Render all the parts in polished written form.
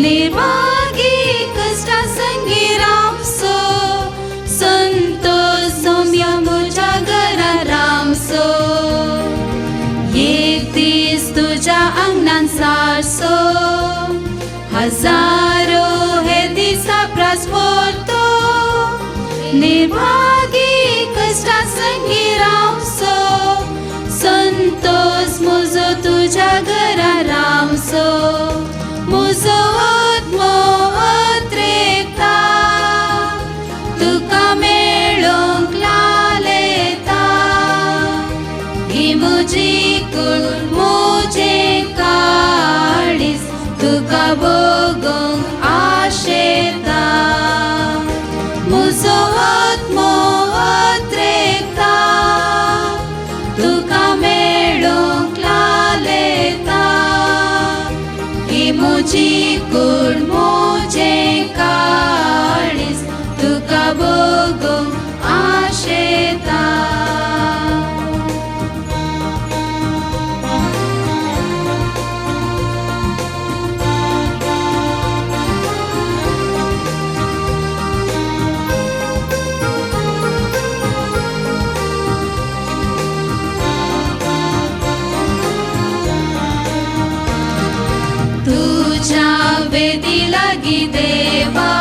निर्भागी कष्टासंगी रामसो, संतोष सौम्य मुझ्या घरा रामसो, येतीस तुझ्या अंगणात सारसो, हजारो हे दिसा प्रस्फोरतो, निर्भागी कष्टासंगी रामसो, संतोष मुझो तुझ्या घरा रामसो, मुझो आत्मो अत्रेकता, तुका मेळोंक लालेता, ही मुजी कुळ मुजे काळीस, तुका भोगोंक आशेता, मुझो आत्मो अत्रेकता, तुका मेळोंक लालेता, ही मुजी कुळ मुजे काळीस, तुका भोगोंक आशेता. तुझ्या वेदी लागी देवा,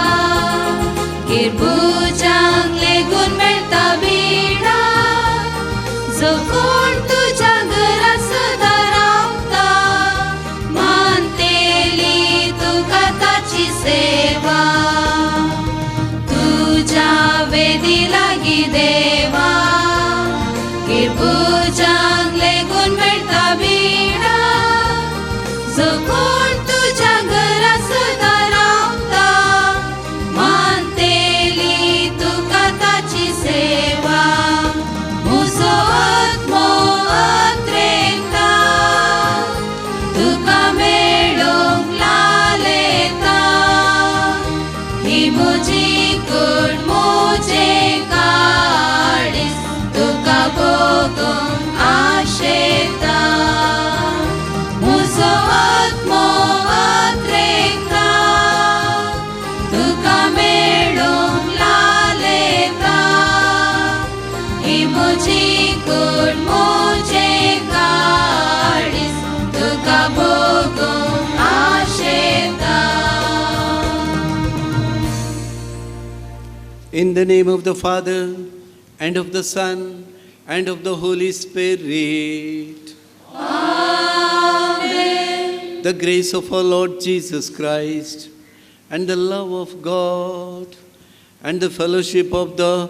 गिरबुजांक लेगून मेळटा विडा, जो कोण तुझ्या घरा सदा रावता, मानतेली तुका ताची सेवा. तुझ्या वेदी लागी देवा, गिरबुजांक लेगून मेळटा विडा, जो कोण तुझ्या घरा सदा रावता, मानतेली तुका ताची सेवा. मुझो आत्मो अत्रेकता, तुका मेळोंक लालेता, ही मुजी कुळ मुजे काळीस, तुका भोगोंक आशेता. मुझो आत्मो अत्रेकता, तुका मेळोंक लालेता, ही मुजी कुळ मुजे काळीस, तुका भोगोंक आशेता. In the name of the Father, and of the Son, and of the Holy Spirit. The grace of our Lord Jesus Christ, and the love of God, and the fellowship of the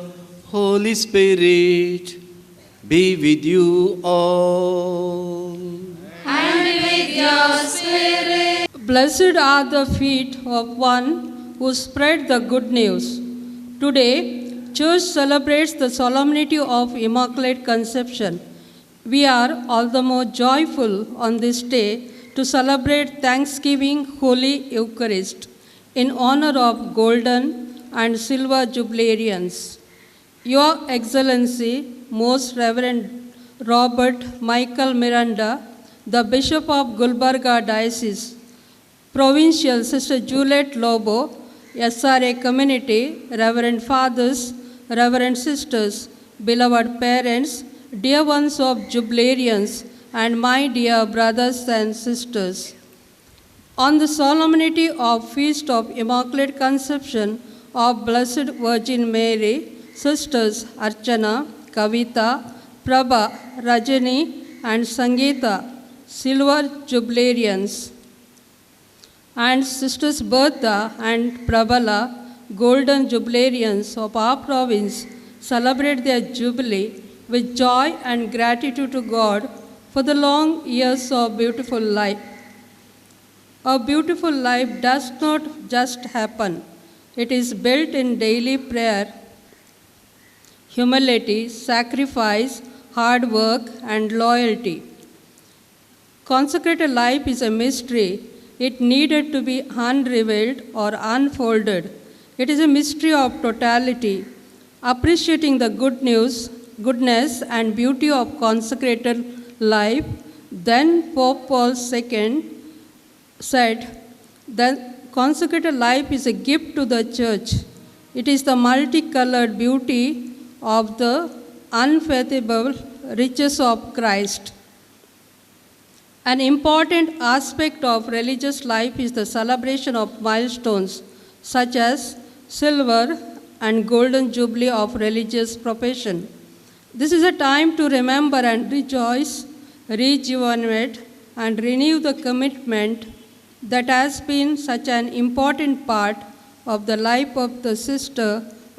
Holy Spirit be with you all. And with your spirit. Blessed are the feet of one who spread the good news. Today, Church celebrates the solemnity of Immaculate Conception. We are all the more joyful on this day to celebrate Thanksgiving Holy Eucharist in honor of golden and silver jubilarians. Your Excellency, Most Reverend Robert Michael Miranda, the Bishop of Gulbarga Diocese, Provincial Sister Juliet Lobo, SRA community, Reverend Fathers, Reverend Sisters, beloved parents, dear ones of Jubilarians, and my dear brothers and sisters. On the solemnity of Feast of Immaculate Conception of Blessed Virgin Mary, Sisters Archana, Kavitha, Prabha, Rajani, and Sangeetha, Silver Jubilarians, and Sisters Bertha and Prabhala, Golden Jubilarians of our province, celebrate their Jubilee with joy and gratitude to God for the long years of beautiful life. A beautiful life does not just happen. It is built in daily prayer, humility, sacrifice, hard work, and loyalty. Consecrated life is a mystery. It needed to be unrevealed or unfolded. It is a mystery of totality. Appreciating the goodness and beauty of consecrated life, then Pope Paul II said, "The consecrated life is a gift to the church. It is the multicolored beauty of the unfathomable riches of Christ. An important aspect of religious life is the celebration of milestones such as silver and golden jubilee of religious profession. This is a time to remember and rejoice, rejuvenate, and renew the commitment that has been such an important part of the life of the sister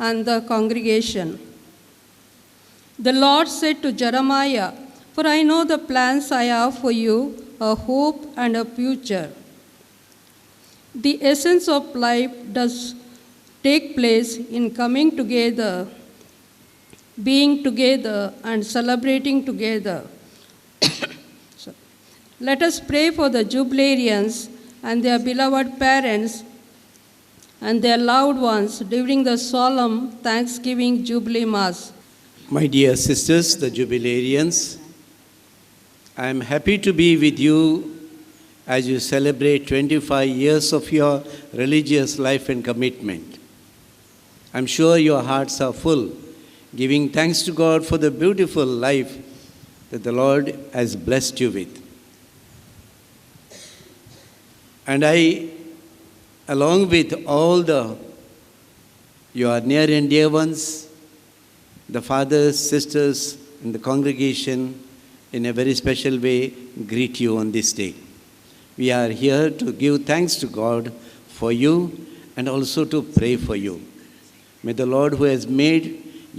and the congregation. The Lord said to Jeremiah, "For I know the plans I have for you, a hope and a future." The essence of life does take place in coming together, being together, and celebrating together. Let us pray for the Jubilarians and their beloved parents and their loved ones during the solemn Thanksgiving Jubilee Mass. My dear sisters, the Jubilarians, I am happy to be with you as you celebrate 25 years of your religious life and commitment. I'm sure your hearts are full, giving thanks to God for the beautiful life that the Lord has blessed you with. And I, along with all your near and dear ones, the fathers, sisters, and the congregation, in a very special way, greet you on this day. We are here to give thanks to God for you and also to pray for you. May the Lord, who has made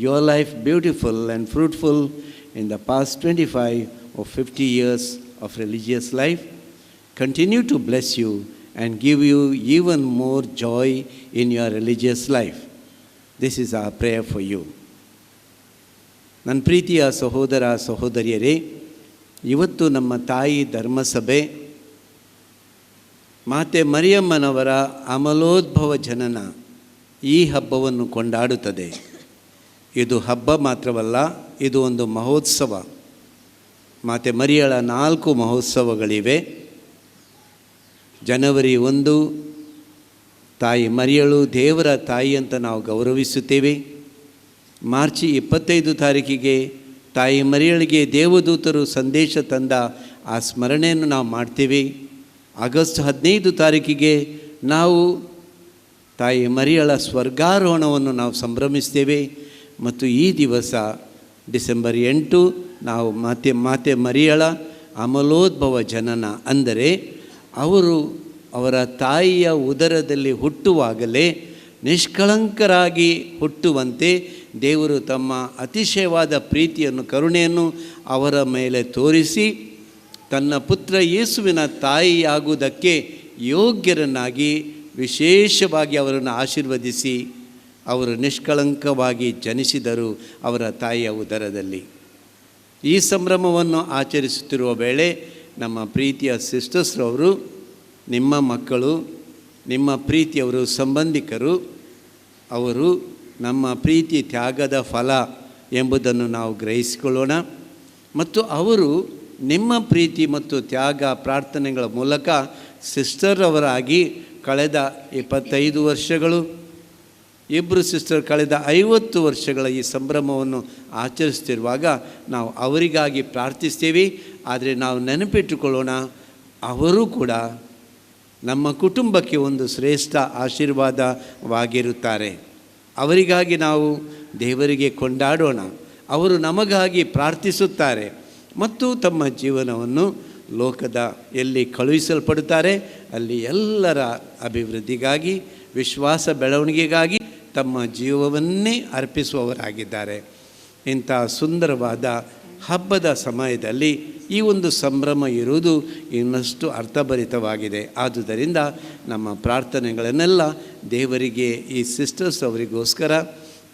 your life beautiful and fruitful in the past 25 or 50 years of religious life, continue to bless you and give you even more joy in your religious life. This is our prayer for you. ನನ್ನ ಪ್ರೀತಿಯ ಸಹೋದರ ಸಹೋದರಿಯರೇ, ಇವತ್ತು ನಮ್ಮ ತಾಯಿ ಧರ್ಮಸಭೆ ಮಾತೆ ಮರಿಯಮ್ಮನವರ ಅಮಲೋದ್ಭವ ಜನನ ಈ ಹಬ್ಬವನ್ನು ಕೊಂಡಾಡುತ್ತದೆ. ಇದು ಹಬ್ಬ ಮಾತ್ರವಲ್ಲ, ಇದು ಒಂದು ಮಹೋತ್ಸವ. ಮಾತೆ ಮರಿಯಳ 4 ಮಹೋತ್ಸವಗಳಿವೆ. ಜನವರಿ 1 ತಾಯಿ ಮರಿಯಳು ದೇವರ ತಾಯಿ ಅಂತ ನಾವು ಗೌರವಿಸುತ್ತೇವೆ. ಮಾರ್ಚ್ 25 ತಾರೀಕಿಗೆ ತಾಯಿ ಮರಿಯಳಿಗೆ ದೇವದೂತರು ಸಂದೇಶ ತಂದ ಆ ಸ್ಮರಣೆಯನ್ನು ನಾವು ಮಾಡ್ತೇವೆ. ಆಗಸ್ಟ್ 15 ತಾರೀಕಿಗೆ ನಾವು ತಾಯಿ ಮರಿಯಳ ಸ್ವರ್ಗಾರೋಹಣವನ್ನು ನಾವು ಸಂಭ್ರಮಿಸ್ತೇವೆ. ಮತ್ತು ಈ ದಿವಸ ಡಿಸೆಂಬರ್ 8 ನಾವು ಮಾತೆ ಮರಿಯಳ ಅಮಲೋದ್ಭವ ಜನನ, ಅಂದರೆ ಅವರ ತಾಯಿಯ ಉದರದಲ್ಲಿ ಹುಟ್ಟುವಾಗಲೇ ನಿಷ್ಕಳಂಕರಾಗಿ ಹುಟ್ಟುವಂತೆ ದೇವರು ತಮ್ಮ ಅತಿಶಯವಾದ ಪ್ರೀತಿಯನ್ನು, ಕರುಣೆಯನ್ನು ಅವರ ಮೇಲೆ ತೋರಿಸಿ ತನ್ನ ಪುತ್ರ ಯೇಸುವಿನ ತಾಯಿಯಾಗುವುದಕ್ಕೆ ಯೋಗ್ಯರನ್ನಾಗಿ ವಿಶೇಷವಾಗಿ ಅವರನ್ನು ಆಶೀರ್ವದಿಸಿ ಅವರು ನಿಷ್ಕಳಂಕವಾಗಿ ಜನಿಸಿದರು ಅವರ ತಾಯಿಯ ಉದರದಲ್ಲಿ. ಈ ಸಂಭ್ರಮವನ್ನು ಆಚರಿಸುತ್ತಿರುವ ವೇಳೆ ನಮ್ಮ ಪ್ರೀತಿಯ ಸಿಸ್ಟರ್ಸ್ರವರು ನಿಮ್ಮ ಮಕ್ಕಳು, ನಿಮ್ಮ ಪ್ರೀತಿಯವರು, ಸಂಬಂಧಿಕರು, ಅವರು ನಮ್ಮ ಪ್ರೀತಿ ತ್ಯಾಗದ ಫಲ ಎಂಬುದನ್ನು ನಾವು ಗ್ರಹಿಸಿಕೊಳ್ಳೋಣ. ಮತ್ತು ಅವರು ನಿಮ್ಮ ಪ್ರೀತಿ ಮತ್ತು ತ್ಯಾಗ ಪ್ರಾರ್ಥನೆಗಳ ಮೂಲಕ ಸಿಸ್ಟರ್ ಅವರಾಗಿ ಕಳೆದ 25 ವರ್ಷಗಳು, ಇಬ್ಬರು ಸಿಸ್ಟರ್ ಕಳೆದ 50 ವರ್ಷಗಳ ಈ ಸಂಭ್ರಮವನ್ನು ಆಚರಿಸ್ತಿರುವಾಗ ನಾವು ಅವರಿಗಾಗಿ ಪ್ರಾರ್ಥಿಸ್ತೇವೆ. ಆದರೆ ನಾವು ನೆನಪಿಟ್ಟುಕೊಳ್ಳೋಣ, ಅವರು ಕೂಡ ನಮ್ಮ ಕುಟುಂಬಕ್ಕೆ ಒಂದು ಶ್ರೇಷ್ಠ ಆಶೀರ್ವಾದವಾಗಿರುತ್ತಾರೆ. ಅವರಿಗಾಗಿ ನಾವು ದೇವರಿಗೆ ಕೊಂಡಾಡೋಣ. ಅವರು ನಮಗಾಗಿ ಪ್ರಾರ್ಥಿಸುತ್ತಾರೆ ಮತ್ತು ತಮ್ಮ ಜೀವನವನ್ನು ಲೋಕದ ಎಲ್ಲಿ ಕಳುಹಿಸಲ್ಪಡುತ್ತಾರೆ ಅಲ್ಲಿ ಎಲ್ಲರ ಅಭಿವೃದ್ಧಿಗಾಗಿ, ವಿಶ್ವಾಸ ಬೆಳವಣಿಗೆಗಾಗಿ ತಮ್ಮ ಜೀವವನ್ನೇ ಅರ್ಪಿಸುವವರಾಗಿದ್ದಾರೆ. ಇಂಥ ಸುಂದರವಾದ ಹಬ್ಬದ ಸಮಯದಲ್ಲಿ ಈ ಒಂದು ಸಂಭ್ರಮ ಇರುವುದು ಇನ್ನಷ್ಟು ಅರ್ಥಭರಿತವಾಗಿದೆ. ಆದುದರಿಂದ ನಮ್ಮ ಪ್ರಾರ್ಥನೆಗಳನ್ನೆಲ್ಲ ದೇವರಿಗೆ, ಈ ಸಿಸ್ಟರ್ಸ್ ಅವರಿಗೋಸ್ಕರ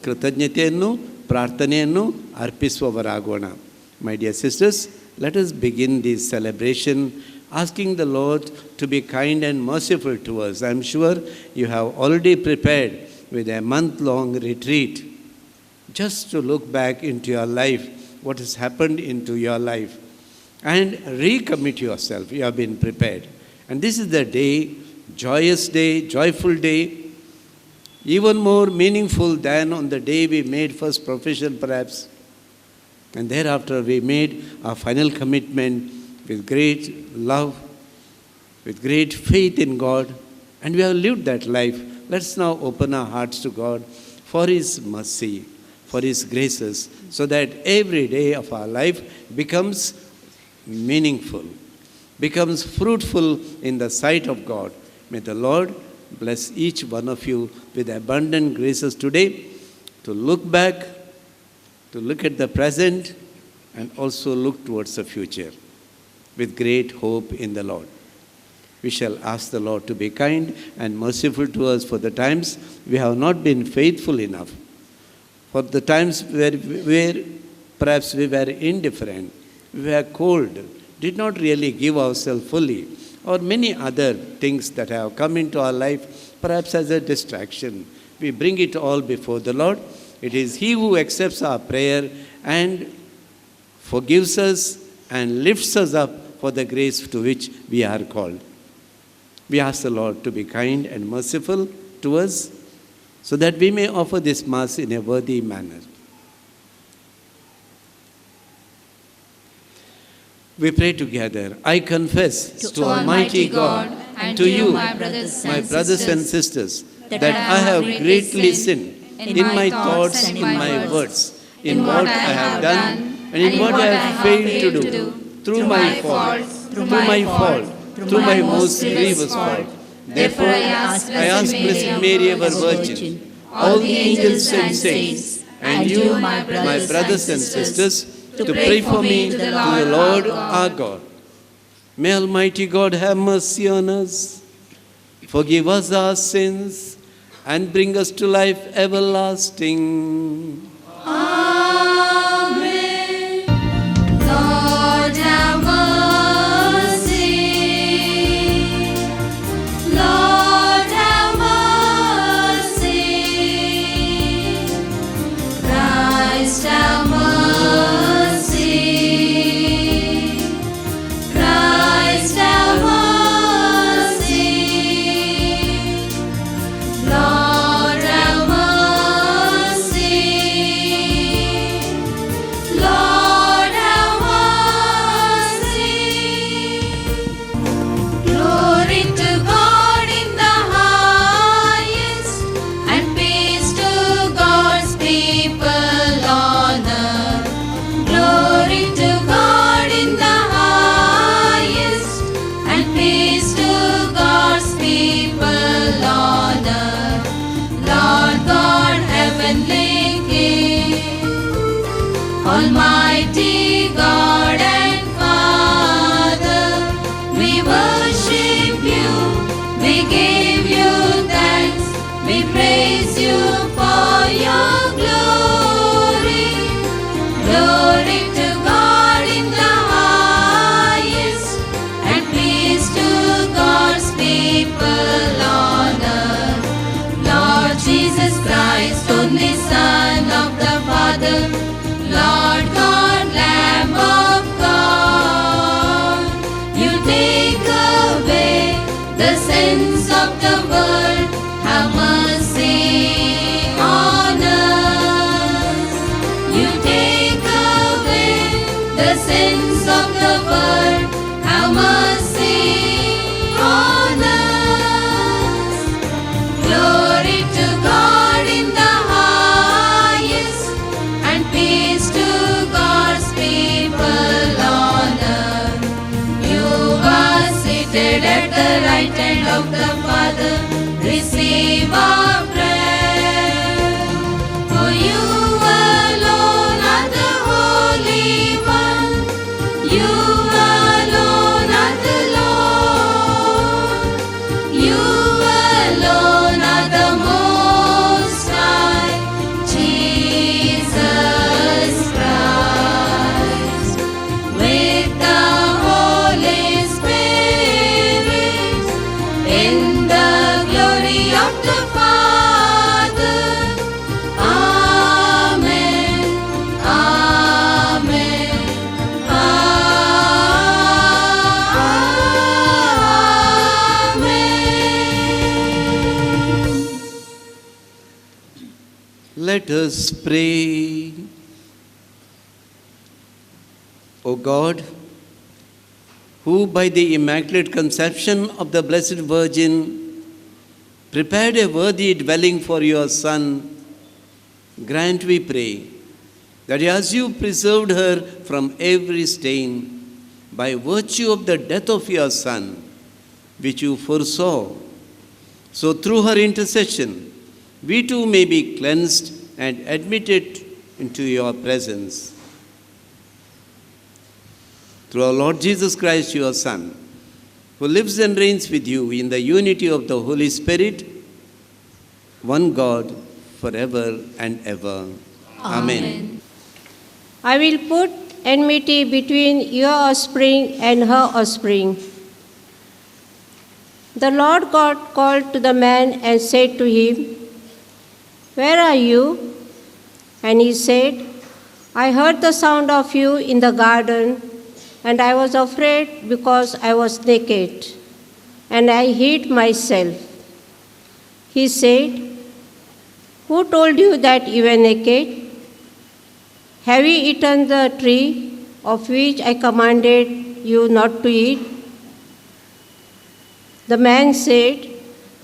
ಕೃತಜ್ಞತೆಯನ್ನು, ಪ್ರಾರ್ಥನೆಯನ್ನು ಅರ್ಪಿಸುವವರಾಗೋಣ. My dear sisters, let us begin this celebration asking the Lord to be kind and merciful to us. I am sure you have already prepared with a month-long retreat just to look back into your life, what has happened into your life, and recommit yourself. You have been prepared. And this is the day joyous day, joyful day, even more meaningful than on the day we made first profession perhaps. And thereafter we made our final commitment with great love, with great faith in God, and we have lived that life. Let's now open our hearts to God for His mercy, for His graces, so that every day of our life becomes meaningful, becomes fruitful in the sight of God. May the Lord bless each one of you with abundant graces today to look back, to look at the present, and also look towards the future with great hope in the Lord. We shall ask the Lord to be kind and merciful to us for the times we have not been faithful enough, for the times where perhaps we were indifferent, we were cold, did not really give ourselves fully, or many other things that have come into our life, perhaps as a distraction. We bring it all before the Lord. It is He who accepts our prayer and forgives us and lifts us up for the grace to which we are called. We ask the Lord to be kind and merciful to us so that we may offer this Mass in a worthy manner. We pray together. I confess to Almighty God and to you, my brothers and sisters, that I have greatly sinned in my thoughts, in my words, in what I have done, and in what I have failed to do, through my fault, through my most grievous fault. Therefore, I ask Blessed Mary, ever Virgin, all the angels and saints, and you, my brothers and sisters, to pray for me to the Lord our God. May Almighty God have mercy on us, forgive us our sins, and bring us to life everlasting. Amen. Lord have mercy. Lord have mercy. Christ have mercy. Christ have mercy. Lord have mercy. Lord have mercy. Glory to God in the highest, and peace to God's people on earth. Glory to God in the highest, and peace to God's people on earth. Lord God, heavenly King, Almighty God and Father, we worship you, we give you thanks, we praise you for your glory. Glory to God in the highest, and peace to God's people on earth. Lord Jesus Christ, only Son of the Father, Lord God, Lamb of God, you take away the sins of the world, have mercy on us. You take away the sins of the world, have mercy on us. Glory to God in the highest, and peace to God's people on earth. You are seated at the right hand of the Father, receive our prayer. For you alone are the Holy One, you alone are the Lord, you alone are the Most High, Jesus Christ. With the Holy Spirit, in the glory of the Father, Let us pray. O God, who by the Immaculate Conception of the Blessed Virgin prepared a worthy dwelling for your Son, grant, we pray, that as you preserved her from every stain by virtue of the death of your Son, which you foresaw, so through her intercession, we too may be cleansed and admitted into your presence. Through our Lord Jesus Christ, your Son, who lives and reigns with you in the unity of the Holy Spirit, one God, forever and ever. Amen. I will put enmity between your offspring and her offspring. The Lord God called to the man and said to him, Where are you? And he said, I heard the sound of you in the garden, and I was afraid because I was naked, and I hid myself. He said, Who told you that you were naked? Have you eaten the tree of which I commanded you not to eat? The man said,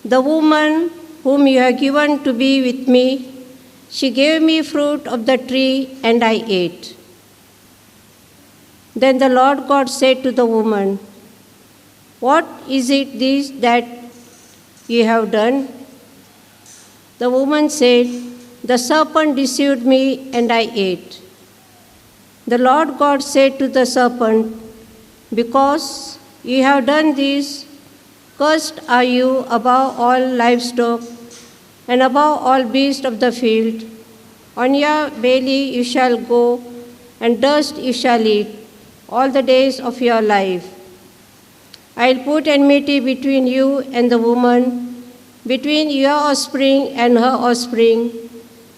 The woman whom you have given to be with me, she gave me fruit of the tree, and I ate. Then the Lord God said to the woman, What is it this that you have done? The woman said, The serpent deceived me, and I ate. The Lord God said to the serpent, Because you have done this, cursed are you above all livestock and above all beasts of the field. On your belly you shall go, and dust you shall eat all the days of your life. I will put enmity between you and the woman, between your offspring and her offspring.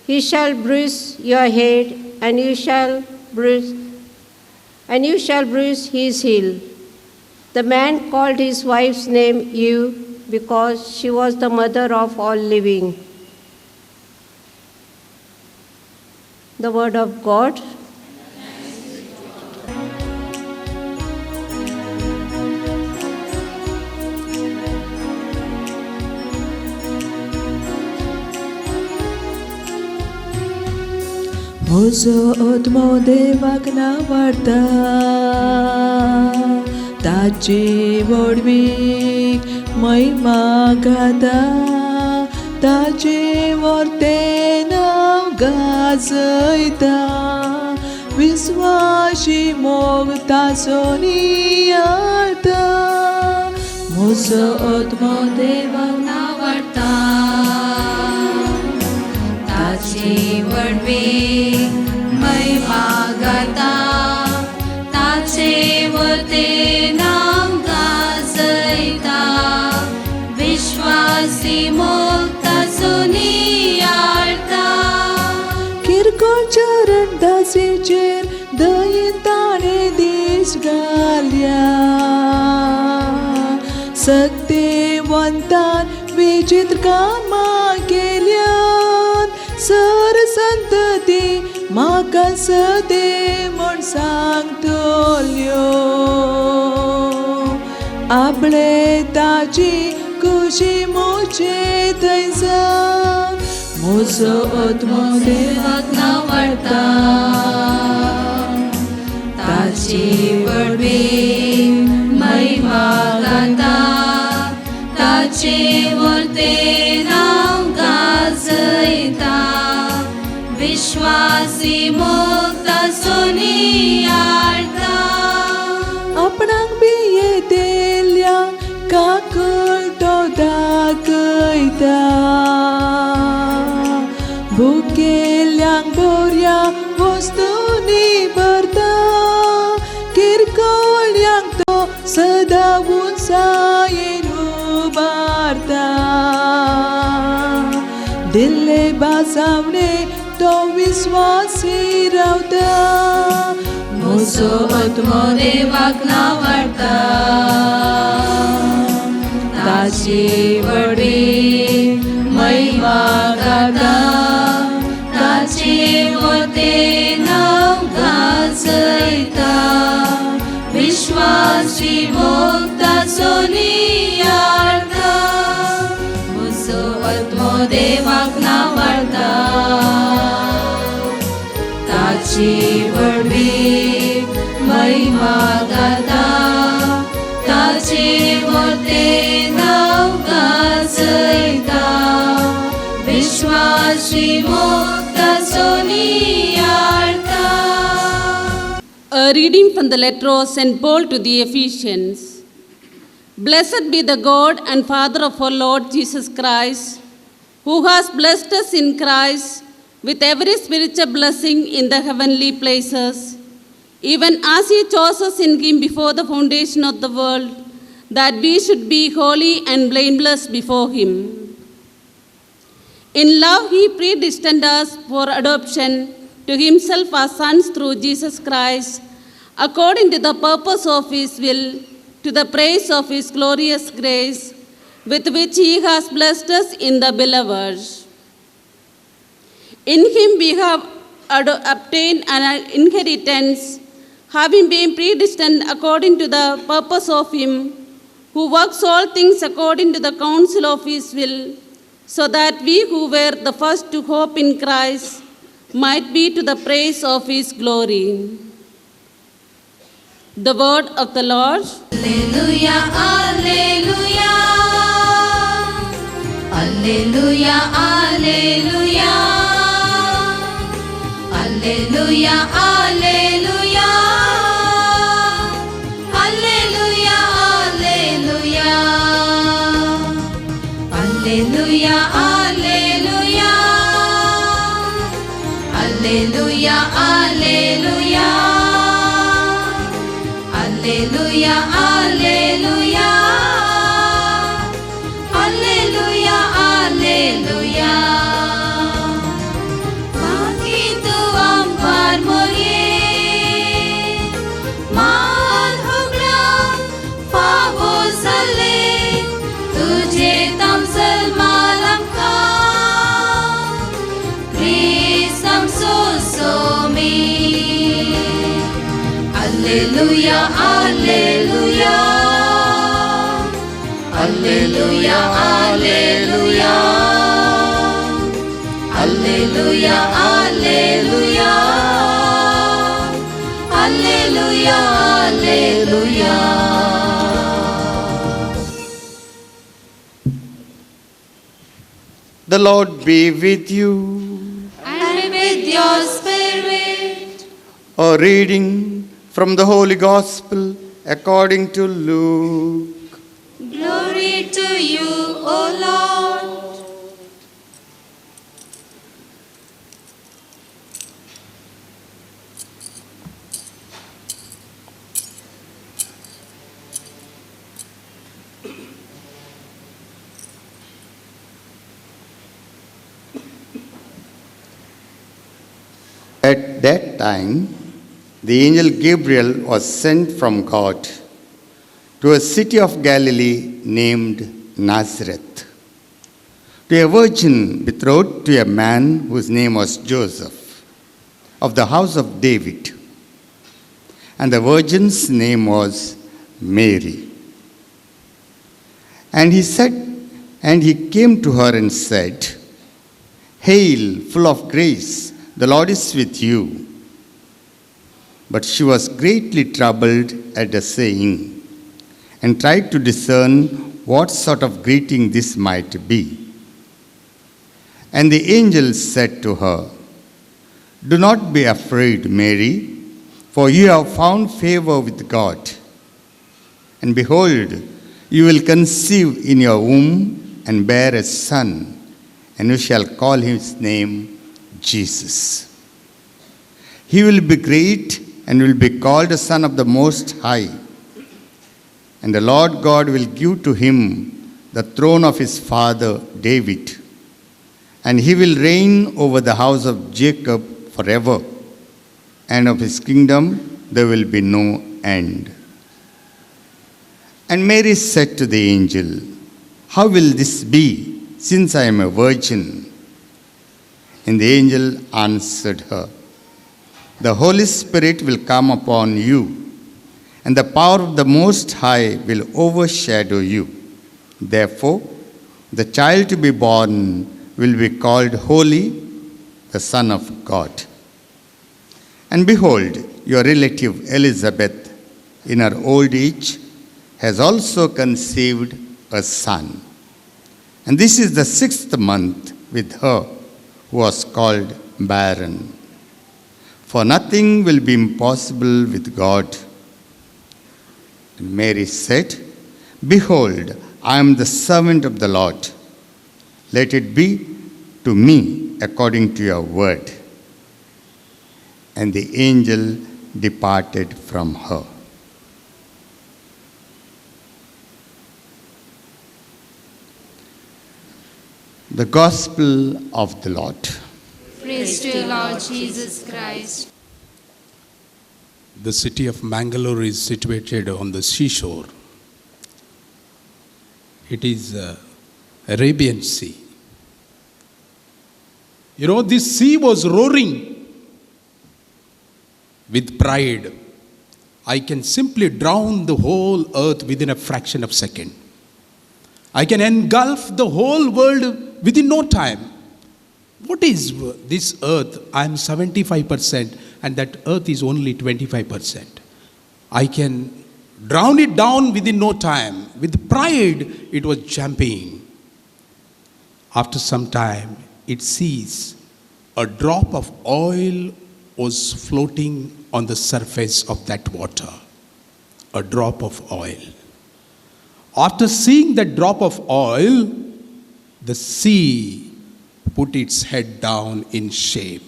He shall bruise your head, and you shall bruise his heel. The man called his wife's name Eve, because she was the mother of all living. The word of God. Mozo otmo devak na varta, tachi vodvik महिमा गाता, ताचे वर्ते नाव गाजयता, विश्वासी मोगता सोनियाता. Mojo आत्मा देवाक नावडता, ताची वडवीक महिमा गाता, ताचे वर्ते नाव गाजयता, विश्वासी मोगता सोनियाता. किरकोळ चरण दासीचेर दयेन ताणे दीस घाल्या, सक्तिवंतान विचित्र कामां केल्यात, सर संतती म्हाका सदे म्हूण सांगतल्यो. आपले ताची खुशी मोचे थंयसर, म्हजो आत्मो देवाक नावडता, ताची वडवीक महिमा गाता, ताचे वर्ते नाव गाजयता, विश्वासी मोगता सोनियाता. आपणाक बियेतेल्या काकळ तो दाखयता, भुकेल्यांक बऱ्या वस्तूंनी भरता, किरकोळ्यांक तो सदां उंचायेन उबारता. दिल्ले बासावणे तो विश्वासी रावता, म्हजो आत्मो देवाक नावडता, ताची वडवीक महिमा गाता, विश्वासी मुक्त सोनियार्थ मुसो आत्मो देवाक नावार्ता ताची वडवी महिमा गाता ताचे मोते नाव गाजयता विश्वासी मुक्त सोनियार्थ. A reading from the letter of St. Paul to the Ephesians. Blessed be the God and Father of our Lord Jesus Christ, who has blessed us in Christ with every spiritual blessing in the heavenly places, even as He chose us in Him before the foundation of the world, that we should be holy and blameless before Him. In love He predestined us for adoption to Himself as sons through Jesus Christ, according to the purpose of His will, to the praise of His glorious grace, with which He has blessed us in the Beloved. In Him we have obtained an inheritance, having been predestined according to the purpose of Him, who works all things according to the counsel of His will, so that we who were the first to hope in Christ might be to the praise of His glory. The word of the Lord. Alleluia, alleluia. Alleluia, alleluia. Alleluia, alleluia. Alleluia, alleluia. Alleluia, alleluia. Alleluia, alleluia. Alleluia, alleluia. Alleluia, alleluia. Begitu ampar mulie, मान होगला फावोसले, तुझे तमसल मालम का, Christam sosomi. Alleluia, alleluia. Alleluia, alleluia. Alleluia, alleluia. Alleluia, alleluia. The Lord be with you. And with your spirit. A reading from the Holy Gospel according to Luke. Glory to you, O Lord. At that time, the angel Gabriel was sent from God to a city of Galilee named Nazareth, to a virgin betrothed to a man whose name was Joseph, of the house of David. And the virgin's name was Mary. And he came to her and said, "Hail, full of grace, the Lord is with you." But she was greatly troubled at the saying, and tried to discern what sort of greeting this might be. And the angel said to her, "Do not be afraid, Mary, for you have found favor with God. And behold, you will conceive in your womb and bear a son, and you shall call his name Jesus. He will be great and will be called the Son of the Most High. And the Lord God will give to him the throne of his father David, and he will reign over the house of Jacob forever, and of his kingdom there will be no end." And Mary said to the angel, "How will this be, since I am a virgin?" And the angel answered her, "The Holy Spirit will come upon you, and the power of the Most High will overshadow you. Therefore, the child to be born will be called Holy, the Son of God. And behold, your relative Elizabeth, in her old age, has also conceived a son. And this is the 6th month with her who was called barren. For nothing will be impossible with God. And Mary said, Behold, I am the servant of the Lord. Let it be to me according to your word. And the angel departed from her. The Gospel of the Lord. Praise to you, Lord Jesus Christ. The city of Mangalore is situated on the seashore. It is Arabian Sea. You know, this sea was roaring with pride. I can simply drown the whole earth within a fraction of a second. I can engulf the whole world within no time. What is this earth? I am 75% and that earth is only 25%. I can drown it down within no time. With pride, it was jumping. After some time, it sees a drop of oil was floating on the surface of that water. A drop of oil. After seeing that drop of oil, the sea put its head down in shame.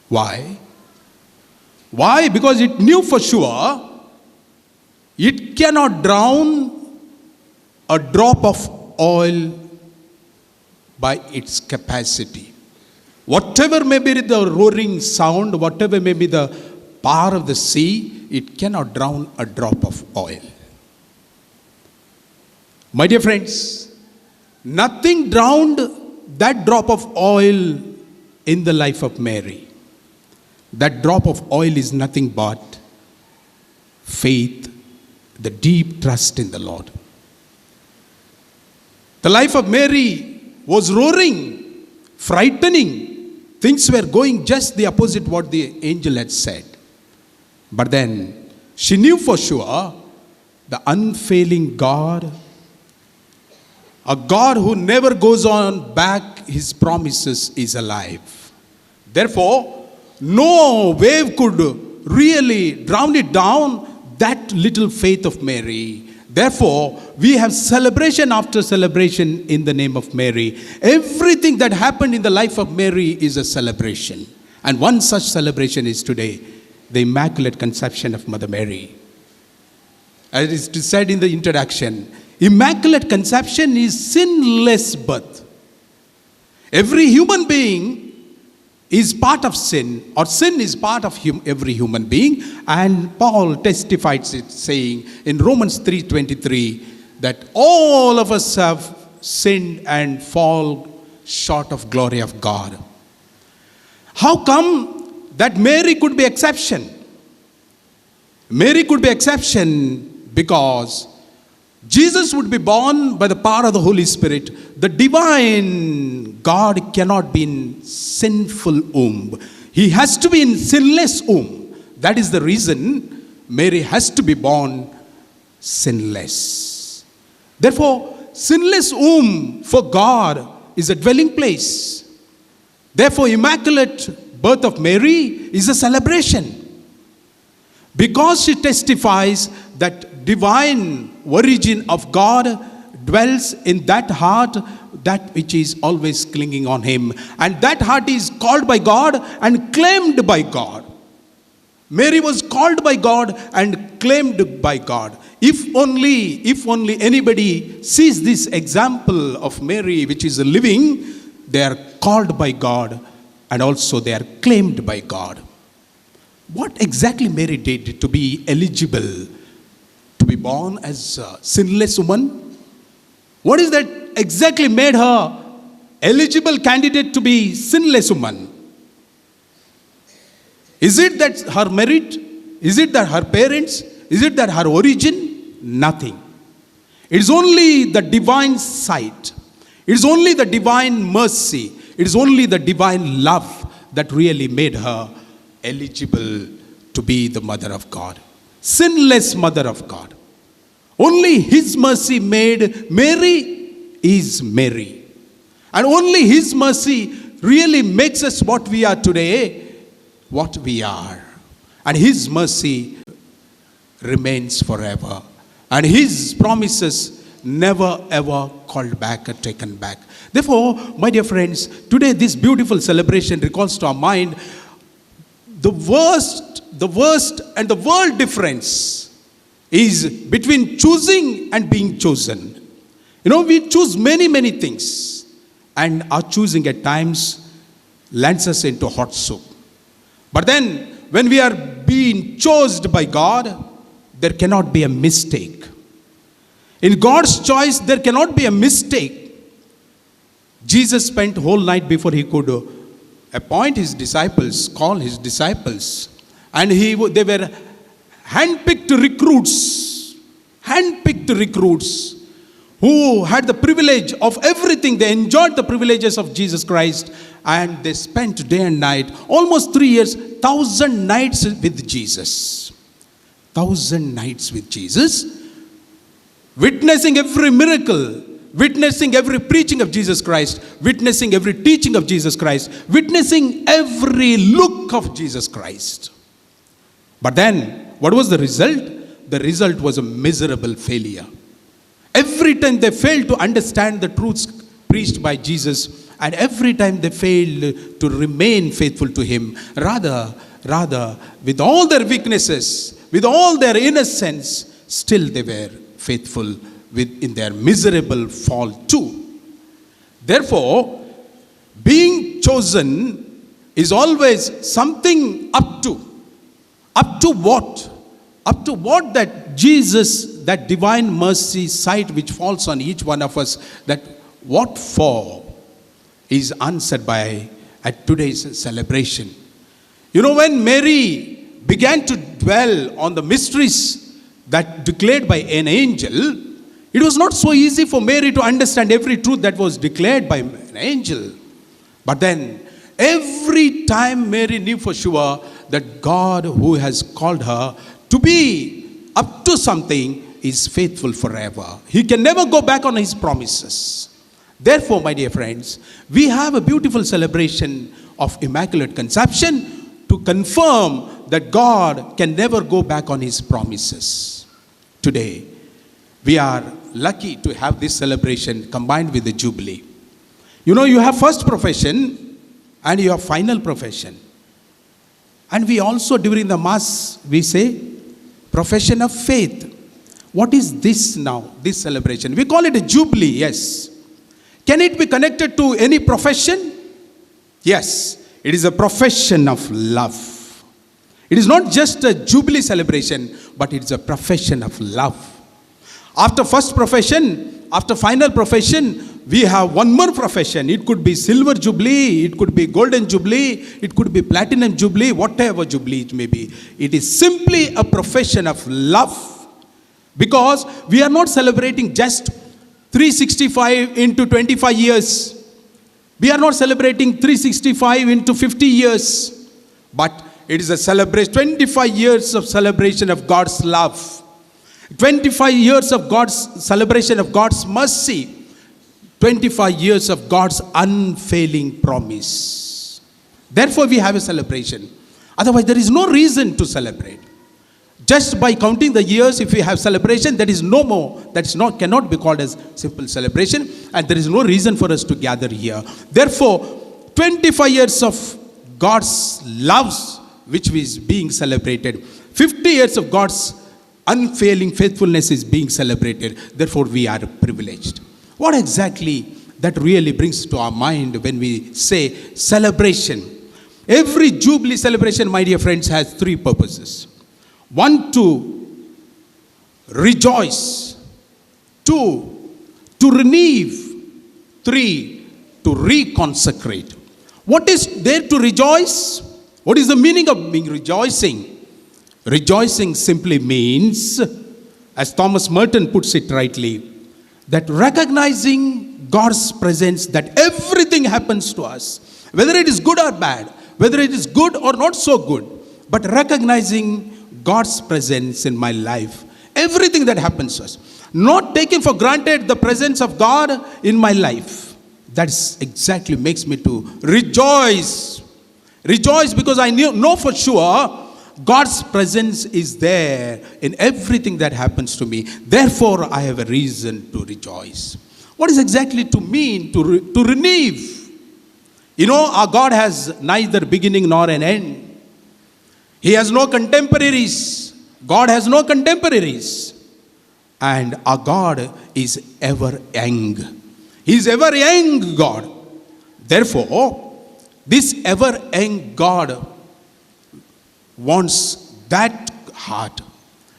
Why? Why? Because it knew for sure it cannot drown a drop of oil by its capacity. Whatever may be the roaring sound, whatever may be the power of the sea, it cannot drown a drop of oil. My dear friends, nothing drowned that drop of oil in the life of Mary. That drop of oil is nothing but faith, the deep trust in the Lord. The life of Mary was roaring, frightening. Things were going just the opposite what the angel had said. But then she knew for sure the unfailing God, a God who never goes on back his promises, is alive. Therefore, no wave could really drown it down, that little faith of Mary. Therefore, we have celebration after celebration in the name of Mary. Everything that happened in the life of Mary is a celebration. And one such celebration is today, the Immaculate Conception of Mother Mary. As it is said in the introduction, Immaculate Conception is sinless birth. Every human being is part of sin, or sin is part of every human being. And Paul testifies it, saying in Romans 3:23 that all of us have sinned and fall short of glory of God. How come that Mary could be exception? Mary could be exception because Jesus would be born by the power of the Holy Spirit. The divine God cannot be in sinful womb. He has to be in sinless womb. That is the reason Mary has to be born sinless. Therefore, sinless womb for God is a dwelling place. Therefore, immaculate birth of Mary is a celebration. Because she testifies that divine origin of God dwells in that heart, that which is always clinging on him. And that heart is called by God and claimed by God. Mary was called by God and claimed by God. If only anybody sees this example of Mary, which is a living, they are called by God and also they are claimed by God. What exactly Mary did to be eligible to be born as a sinless woman? What is that exactly made her eligible candidate to be sinless woman? Is it that her merit? Is it that her parents? Is it that her origin? Nothing. It is only the divine sight. It is only the divine mercy. It is only the divine love that really made her eligible to be the mother of God. Sinless mother of God. Only His mercy made Mary is Mary. And only His mercy really makes us what we are today, what we are. And His mercy remains forever. And His promises never ever called back or taken back. Therefore, my dear friends, today this beautiful celebration recalls to our mind the worst and the world difference is between choosing and being chosen. We choose many things, and our choosing at times lands us into hot soup. But then, when we are being chosen by God, there cannot be a mistake. In God's choice, there cannot be a mistake. Jesus spent whole night before He could appoint His disciples, call His disciples. And they were handpicked recruits who had the privilege of everything. They enjoyed the privileges of Jesus Christ, and they spent day and night, almost 3 years, 1,000 nights with Jesus. 1,000 nights with Jesus, witnessing every miracle, witnessing every preaching of Jesus Christ, witnessing every teaching of Jesus Christ, witnessing every look of Jesus Christ. But then, what was the result? The result was a miserable failure. Every time they failed to understand the truths preached by Jesus, and every time they failed to remain faithful to Him, rather, with all their weaknesses, with all their innocence, still they were faithful in their miserable fall too. Therefore, being chosen is always something up to what? Up to what that Jesus, that divine mercy sight which falls on each one of us, that what for is answered by at today's celebration. When Mary began to dwell on the mysteries that declared by an angel, it was not so easy for Mary to understand every truth that was declared by an angel. But then, every time Mary knew for sure that God who has called her to be up to something is faithful forever. He can never go back on His promises. Therefore, my dear friends, we have a beautiful celebration of Immaculate Conception to confirm that God can never go back on His promises. Today, we are lucky to have this celebration combined with the Jubilee. You have first profession and you have final profession. And we also, during the Mass, we say, profession of faith. What is this now, this celebration? We call it a Jubilee, yes. Can it be connected to any profession? Yes, it is a profession of love. It is not just a Jubilee celebration, but it is a profession of love. After first profession, after final profession, we have one more profession. It could be Silver Jubilee, it could be Golden Jubilee, it could be Platinum Jubilee, whatever Jubilee it may be. It is simply a profession of love. Because we are not celebrating just 365 into 25 years. We are not celebrating 365 into 50 years. But it is a celebration, 25 years of celebration of God's love. 25 years of God's celebration of God's mercy. 25 years of God's unfailing promise. Therefore, we have a celebration. Otherwise, there is no reason to celebrate. Just by counting the years, if we have celebration, there is no more. Cannot be called as simple celebration, and there is no reason for us to gather here. Therefore, 25 years of God's loves, which is being celebrated. 50 years of God's unfailing faithfulness is being celebrated. Therefore, we are privileged. What exactly that really brings to our mind when we say celebration? Every Jubilee celebration, my dear friends, has three purposes. One, to rejoice. Two, to renew. Three, to reconsecrate. What is there to rejoice? What is the meaning of being rejoicing? Rejoicing simply means, as Thomas Merton puts it rightly, that recognizing God's presence, that everything happens to us, whether it is good or bad, whether it is good or not so good, but recognizing God's presence in my life, everything that happens to us, not taking for granted the presence of God in my life. That's exactly makes me to rejoice. Rejoice because I know for sure God's presence is there in everything that happens to me. Therefore, I have a reason to rejoice. What is exactly to mean to renew? You know, our God has neither beginning nor an end. He has no contemporaries. God has no contemporaries. And our God is ever young. He is ever young God. Therefore, this ever young God wants that heart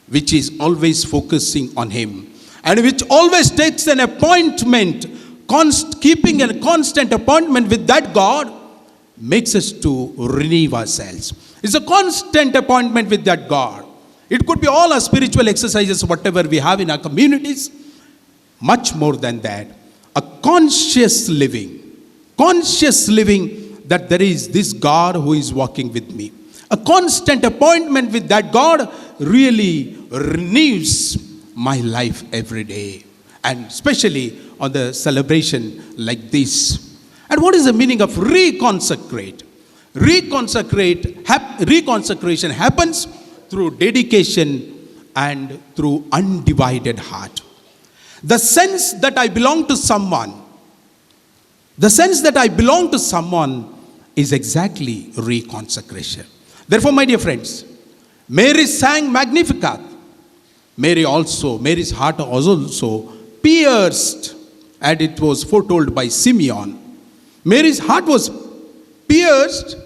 which is always focusing on Him and which always takes an appointment, keeping a constant appointment with that God makes us to renew ourselves. It's a constant appointment with that God. It could be all our spiritual exercises, whatever we have in our communities. Much more than that, a conscious living that there is this God who is walking with me. A constant appointment with that God really renews my life every day, and especially on the celebration like this. And what is the meaning of reconsecrate? Reconsecration happens through dedication and through undivided heart. The sense that I belong to someone, is exactly reconsecration. Therefore, my dear friends, Mary sang Magnificat. Mary's heart was also pierced, and it was foretold by Simeon. Mary's heart was pierced.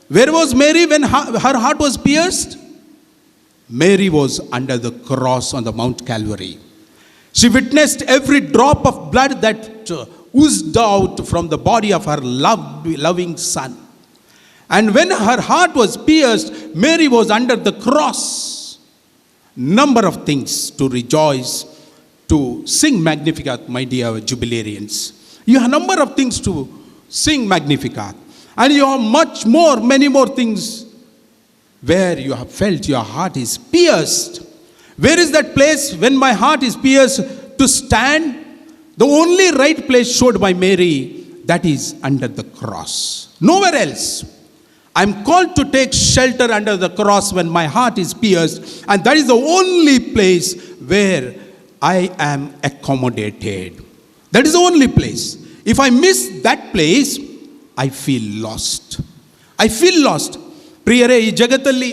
Where was Mary when her heart was pierced? Mary was under the cross on the Mount Calvary. She witnessed every drop of blood that oozed out from the body of her loving son. And when her heart was pierced, Mary was under the cross. Number of things to rejoice, to sing Magnificat, my dear Jubilarians. You have a number of things to sing Magnificat. And you have many more things where you have felt your heart is pierced. Where is that place when my heart is pierced to stand? The only right place showed by Mary, that is under the cross. Nowhere else. I'm called to take shelter under the cross when my heart is pierced, and that is the only place where I am accommodated. That is the only place. If I miss that place, I feel lost. ಪ್ರಿಯರೇ, ಈ ಜಗತ್ತಲ್ಲಿ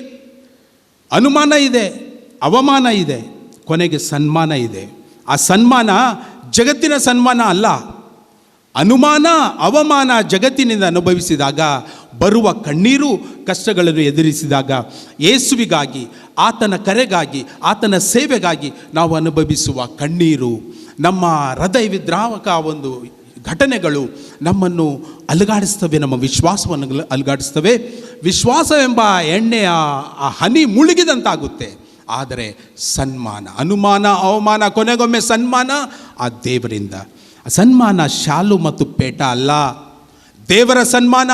ಅನುಮಾನ ಇದೆ, ಅವಮಾನ ಇದೆ, ಕೊನೆಗೆ ಸನ್ಮಾನ ಇದೆ. ಆ ಸನ್ಮಾನ ಜಗತ್ತಿನ ಸನ್ಮಾನ ಅಲ್ಲ. ಅನುಮಾನ, ಅವಮಾನ ಜಗತ್ತಿನಿಂದ ಅನುಭವಿಸಿದಾಗ ಬರುವ ಕಣ್ಣೀರು, ಕಷ್ಟಗಳನ್ನು ಎದುರಿಸಿದಾಗ ಯೇಸುವಿಗಾಗಿ, ಆತನ ಕರೆಗಾಗಿ, ಆತನ ಸೇವೆಗಾಗಿ ನಾವು ಅನುಭವಿಸುವ ಕಣ್ಣೀರು, ನಮ್ಮ ಹೃದಯ ವಿದ್ರಾವಕ ಒಂದು ಘಟನೆಗಳು ನಮ್ಮನ್ನು ಅಲುಗಾಡಿಸ್ತವೆ, ನಮ್ಮ ವಿಶ್ವಾಸವನ್ನು ಅಲುಗಾಡಿಸ್ತವೆ. ವಿಶ್ವಾಸವೆಂಬ ಎಣ್ಣೆಯ ಆ ಹನಿ ಮುಳುಗಿದಂತಾಗುತ್ತೆ. ಆದರೆ ಸನ್ಮಾನ, ಅನುಮಾನ, ಅವಮಾನ, ಕೊನೆಗೊಮ್ಮೆ ಸನ್ಮಾನ ಆ ದೇವರಿಂದ. ಸನ್ಮಾನ ಶಾಲು ಮತ್ತು ಪೇಟ ಅಲ್ಲ, ದೇವರ ಸನ್ಮಾನ,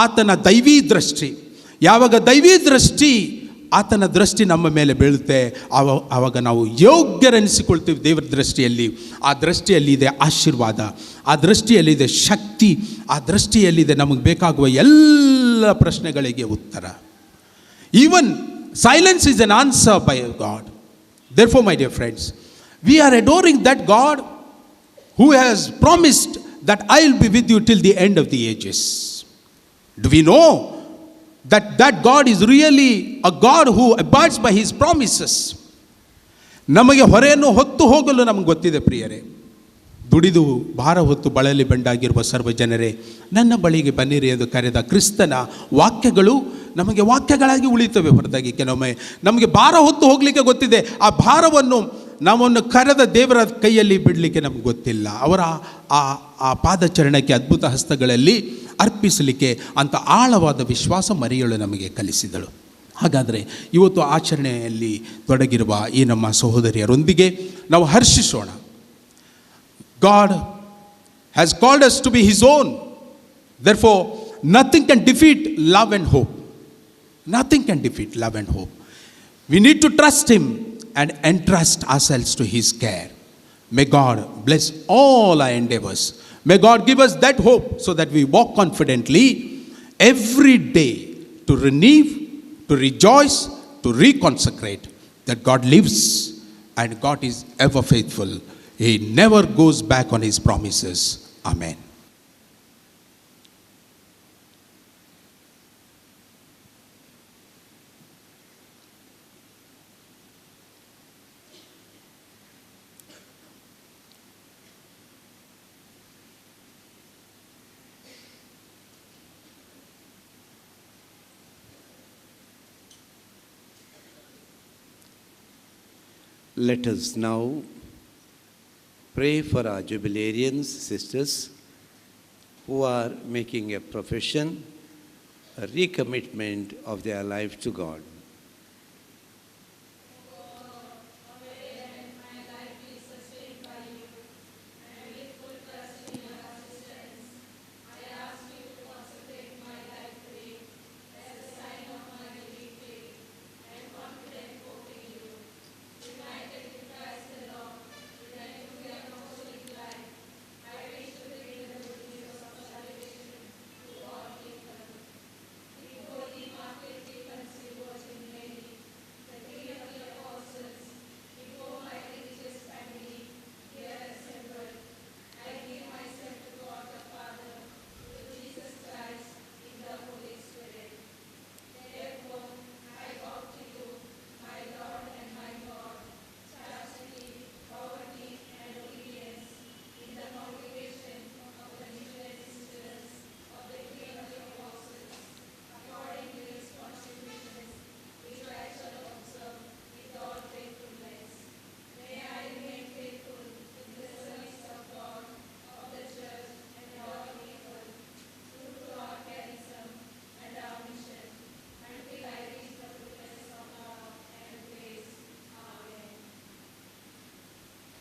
ಆತನ ದೈವೀ ದೃಷ್ಟಿ. ಯಾವಾಗ ದೈವೀ ದೃಷ್ಟಿ, ಆತನ ದೃಷ್ಟಿ ನಮ್ಮ ಮೇಲೆ ಬೀಳುತ್ತೆ, ಆವಾಗ ನಾವು ಯೋಗ್ಯರೆನಿಸಿಕೊಳ್ತೀವಿ ದೇವರ ದೃಷ್ಟಿಯಲ್ಲಿ. ಆ ದೃಷ್ಟಿಯಲ್ಲಿದೆ ಆಶೀರ್ವಾದ, ಆ ದೃಷ್ಟಿಯಲ್ಲಿದೆ ಶಕ್ತಿ, ಆ ದೃಷ್ಟಿಯಲ್ಲಿದೆ ನಮಗೆ ಬೇಕಾಗುವ ಎಲ್ಲ ಪ್ರಶ್ನೆಗಳಿಗೆ ಉತ್ತರ. Even silence is an answer by God. Therefore, my dear friends, we are adoring that God who has promised that I will be with you till the end of the ages. Do we know that God is really a God who abides by His promises? ನಮಗೆ ಹೊರೆಯನ್ನು ಹೊತ್ತು ಹೋಗಲು ನಮಗೆ ಗೊತ್ತಿದೆ ಪ್ರಿಯರೇ. ದುಡಿದು ಭಾರ ಹೊತ್ತು ಬಳಲಿ ಬಂಡಾಗಿರುವ ಸರ್ವ ಜನರೇ, ನನ್ನ ಬಳಿಗೆ ಬನ್ನಿರಿ ಎಂದು ಕರೆದ ಕ್ರಿಸ್ತನ ವಾಕ್ಯಗಳು ನಮಗೆ ವಾಕ್ಯಗಳಾಗಿ ಉಳಿತವೆ ಹೊರತಾಗಿ ಕೆಲವೊಮ್ಮೆ ನಮಗೆ ಭಾರ ಹೊತ್ತು ಹೋಗಲಿಕ್ಕೆ ಗೊತ್ತಿದೆ, ಆ ಭಾರವನ್ನು ನಾವನ್ನು ಕರೆದ ದೇವರ ಕೈಯಲ್ಲಿ ಬಿಡಲಿಕ್ಕೆ ನಮಗೆ ಗೊತ್ತಿಲ್ಲ. ಅವರ ಆ ಪಾದಚರಣಕ್ಕೆ ಅದ್ಭುತ ಹಸ್ತಗಳಲ್ಲಿ ಅರ್ಪಿಸಲಿಕ್ಕೆ ಅಂತ ಆಳವಾದ ವಿಶ್ವಾಸ ಮರಿಯಳು ನಮಗೆ ಕಲಿಸಿದಳು. ಹಾಗಾದರೆ ಇವತ್ತು ಆಚರಣೆಯಲ್ಲಿ ತೊಡಗಿರುವ ಈ ನಮ್ಮ ಸಹೋದರಿಯರೊಂದಿಗೆ ನಾವು ಹರ್ಷಿಸೋಣ. God has called us to be His own. Therefore, nothing can defeat love and hope. Nothing can defeat love and hope. We need to trust Him and entrust ourselves to His care. May God bless all our endeavors. May God give us that hope so that we walk confidently every day to renew, to rejoice, to reconsecrate that God lives and God is ever faithful. He never goes back on His promises. Amen. Let us now pray for our Jubilarian sisters who are making a profession, a recommitment of their life to God.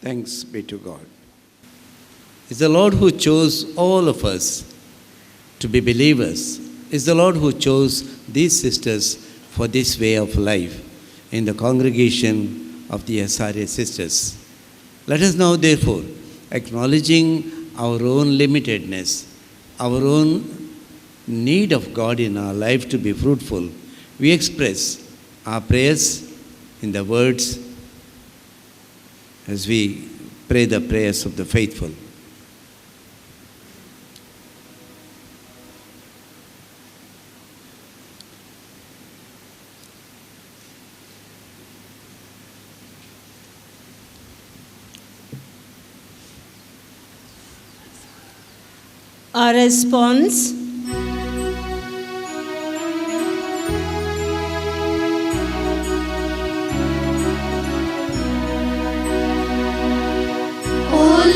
Thanks be to God. It's the Lord who chose all of us to be believers. It's the Lord who chose these sisters for this way of life in the congregation of the SRA sisters. Let us now, therefore, acknowledging our own limitedness, our own need of God in our life to be fruitful, we express our prayers in the words as we pray the prayers of the faithful. Our response.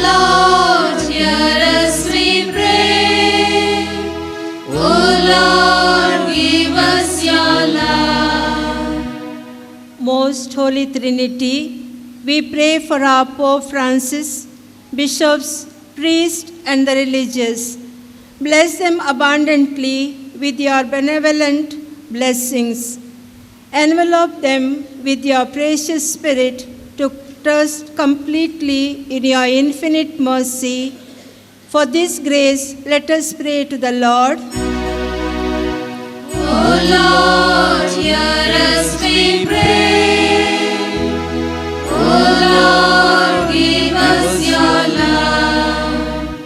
Lord, hear us, we pray. O Lord, give us your love. Most Holy Trinity, we pray for our Pope Francis, bishops, priests, and the religious. Bless them abundantly with your benevolent blessings. Envelope them with your precious Spirit to trust completely in your infinite mercy. For this grace, let us pray to the Lord. O Lord, hear us, we pray. O Lord, give us your love.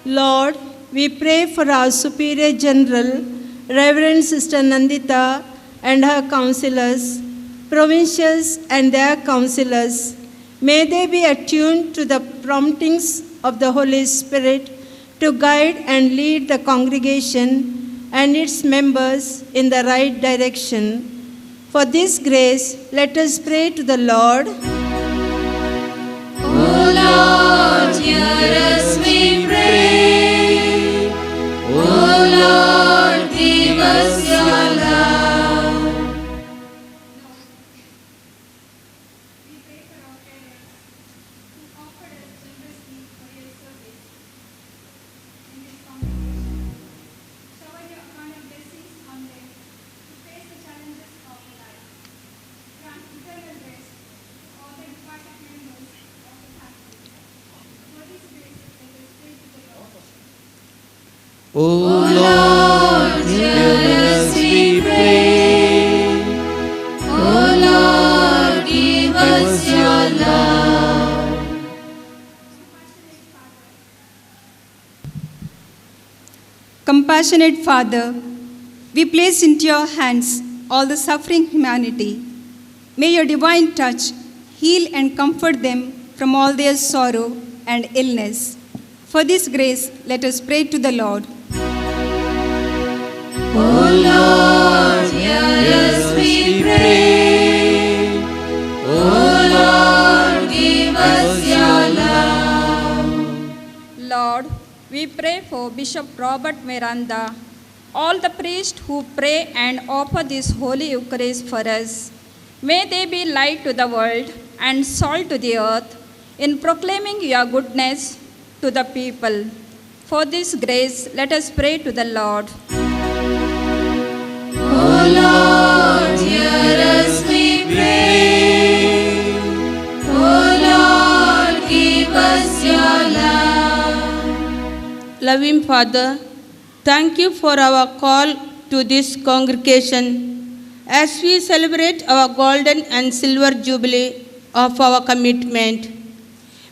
Lord, we pray for our Superior General, Reverend Sister Nandita, and her counselors, provincials and their counselors. May they be attuned to the promptings of the Holy Spirit to guide and lead the congregation and its members in the right direction. For this grace, let us pray to the Lord. O Lord, hear us, we pray. O Lord, give us your love. O Lord, hear us, we pray. O Lord, give us your love. Compassionate Father, we place into your hands all the suffering humanity. May your divine touch heal and comfort them from all their sorrow and illness. For this grace, let us pray to the Lord. O Lord, hear us, we pray. O Lord, give us your love. Lord, we pray for Bishop Robert Miranda, all the priests who pray and offer this Holy Eucharist for us. May they be light to the world and salt to the earth in proclaiming your goodness to the people. For this grace, let us pray to the Lord. O Lord, hear us, we pray. O Lord, give us your love. Loving Father, thank you for our call to this congregation as we celebrate our golden and silver jubilee of our commitment.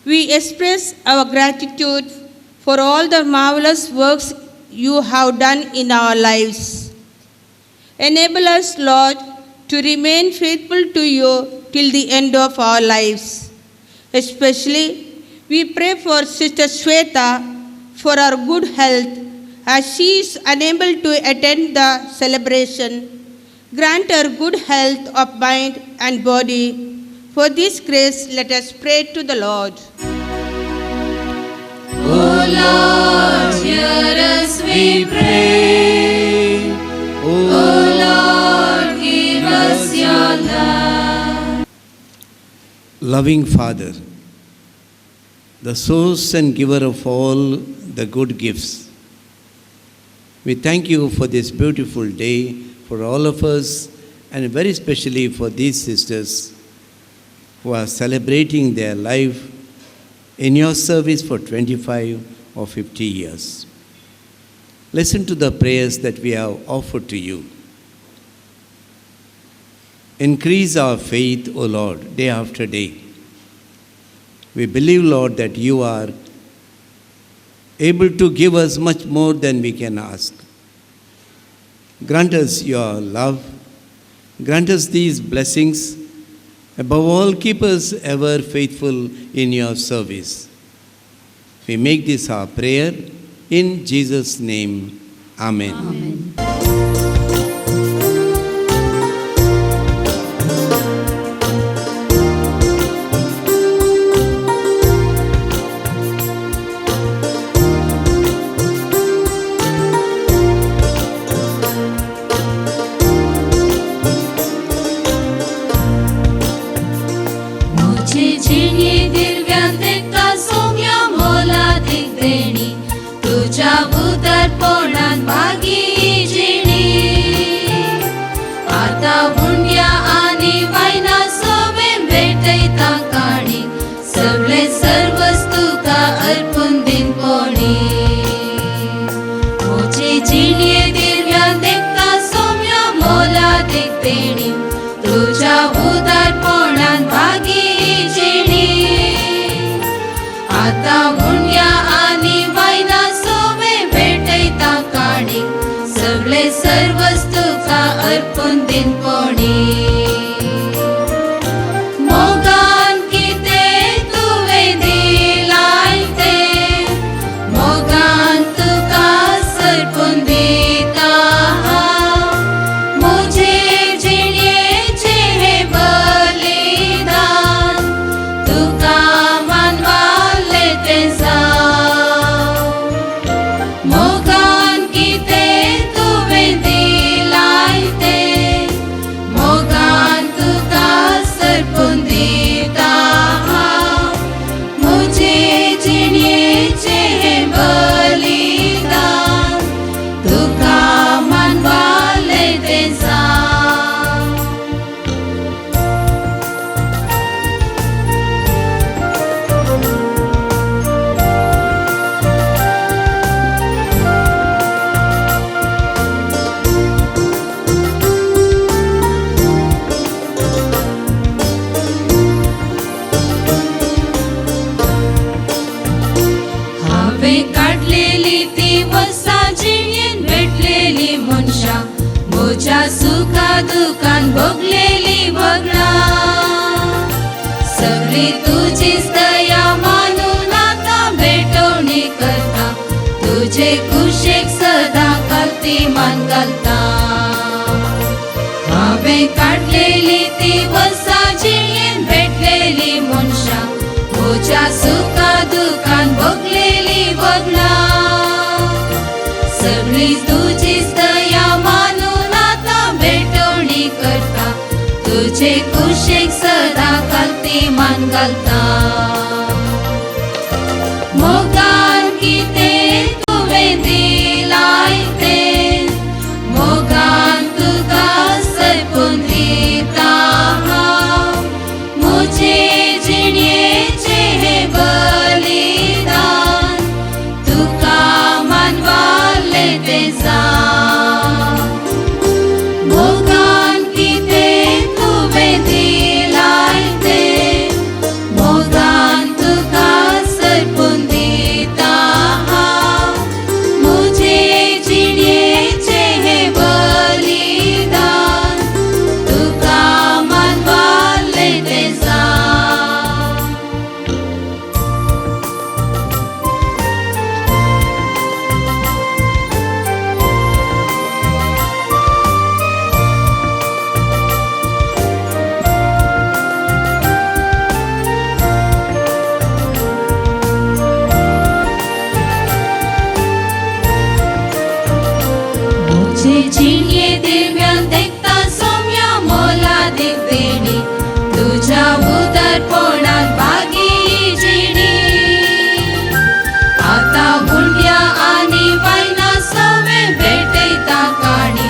We express our gratitude for all the marvelous works you have done in our lives. Enable us, Lord, to remain faithful to you till the end of our lives. Especially, we pray for Sister Sweta for her good health as she is unable to attend the celebration. Grant her good health of mind and body. For this grace, let us pray to the Lord. O Lord, hear us, we pray. O Lord, give us your love. Loving Father, the source and giver of all the good gifts, we thank you for this beautiful day for all of us, and very especially for these sisters who are celebrating their life in your service for 25 or 50 years. Listen to the prayers that we have offered to you. Increase our faith, O Lord, day after day. We believe, Lord, that you are able to give us much more than we can ask. Grant us your love. Grant us these blessings. Above all, keep us ever faithful in your service. We make this our prayer in Jesus' name. Amen. Amen. Mogan दुखान भोगलेली बघणा. सगळी तुझीच दया मानून आता भेटवणी करता. तुझे cosec सदा खालती मान घालता. हांवें काढलेली ती वर्सां जिणेन भेटलेली मनशां. म्हज्या सुखा दुखान भोगलेली बघणा. सगळी तुझीच दया मानून आता भेटवणी करता. तुझे कुशेक सदा खालती मान घालता. मोगान कितें तुवें दिलाय तें. मोगान तुका सरपून दिता हांव. म्हजे जिणेचें हें बलिदान. तुका मानवालें तें जावं. मोगान कितें तुवें दिलाय तें. मोगान तुका सरपून दिता हांव. म्हजे जिणेचें हें बलिदान. तुका मानवालें तें जावं. तुझे जिणये दिव्यान देखता सौम्या मोलादीक देणी. तुझ्या उदारपणान भागी ही जिणी. आता हुंड्या आनी वायना सवें भेटयता काणी.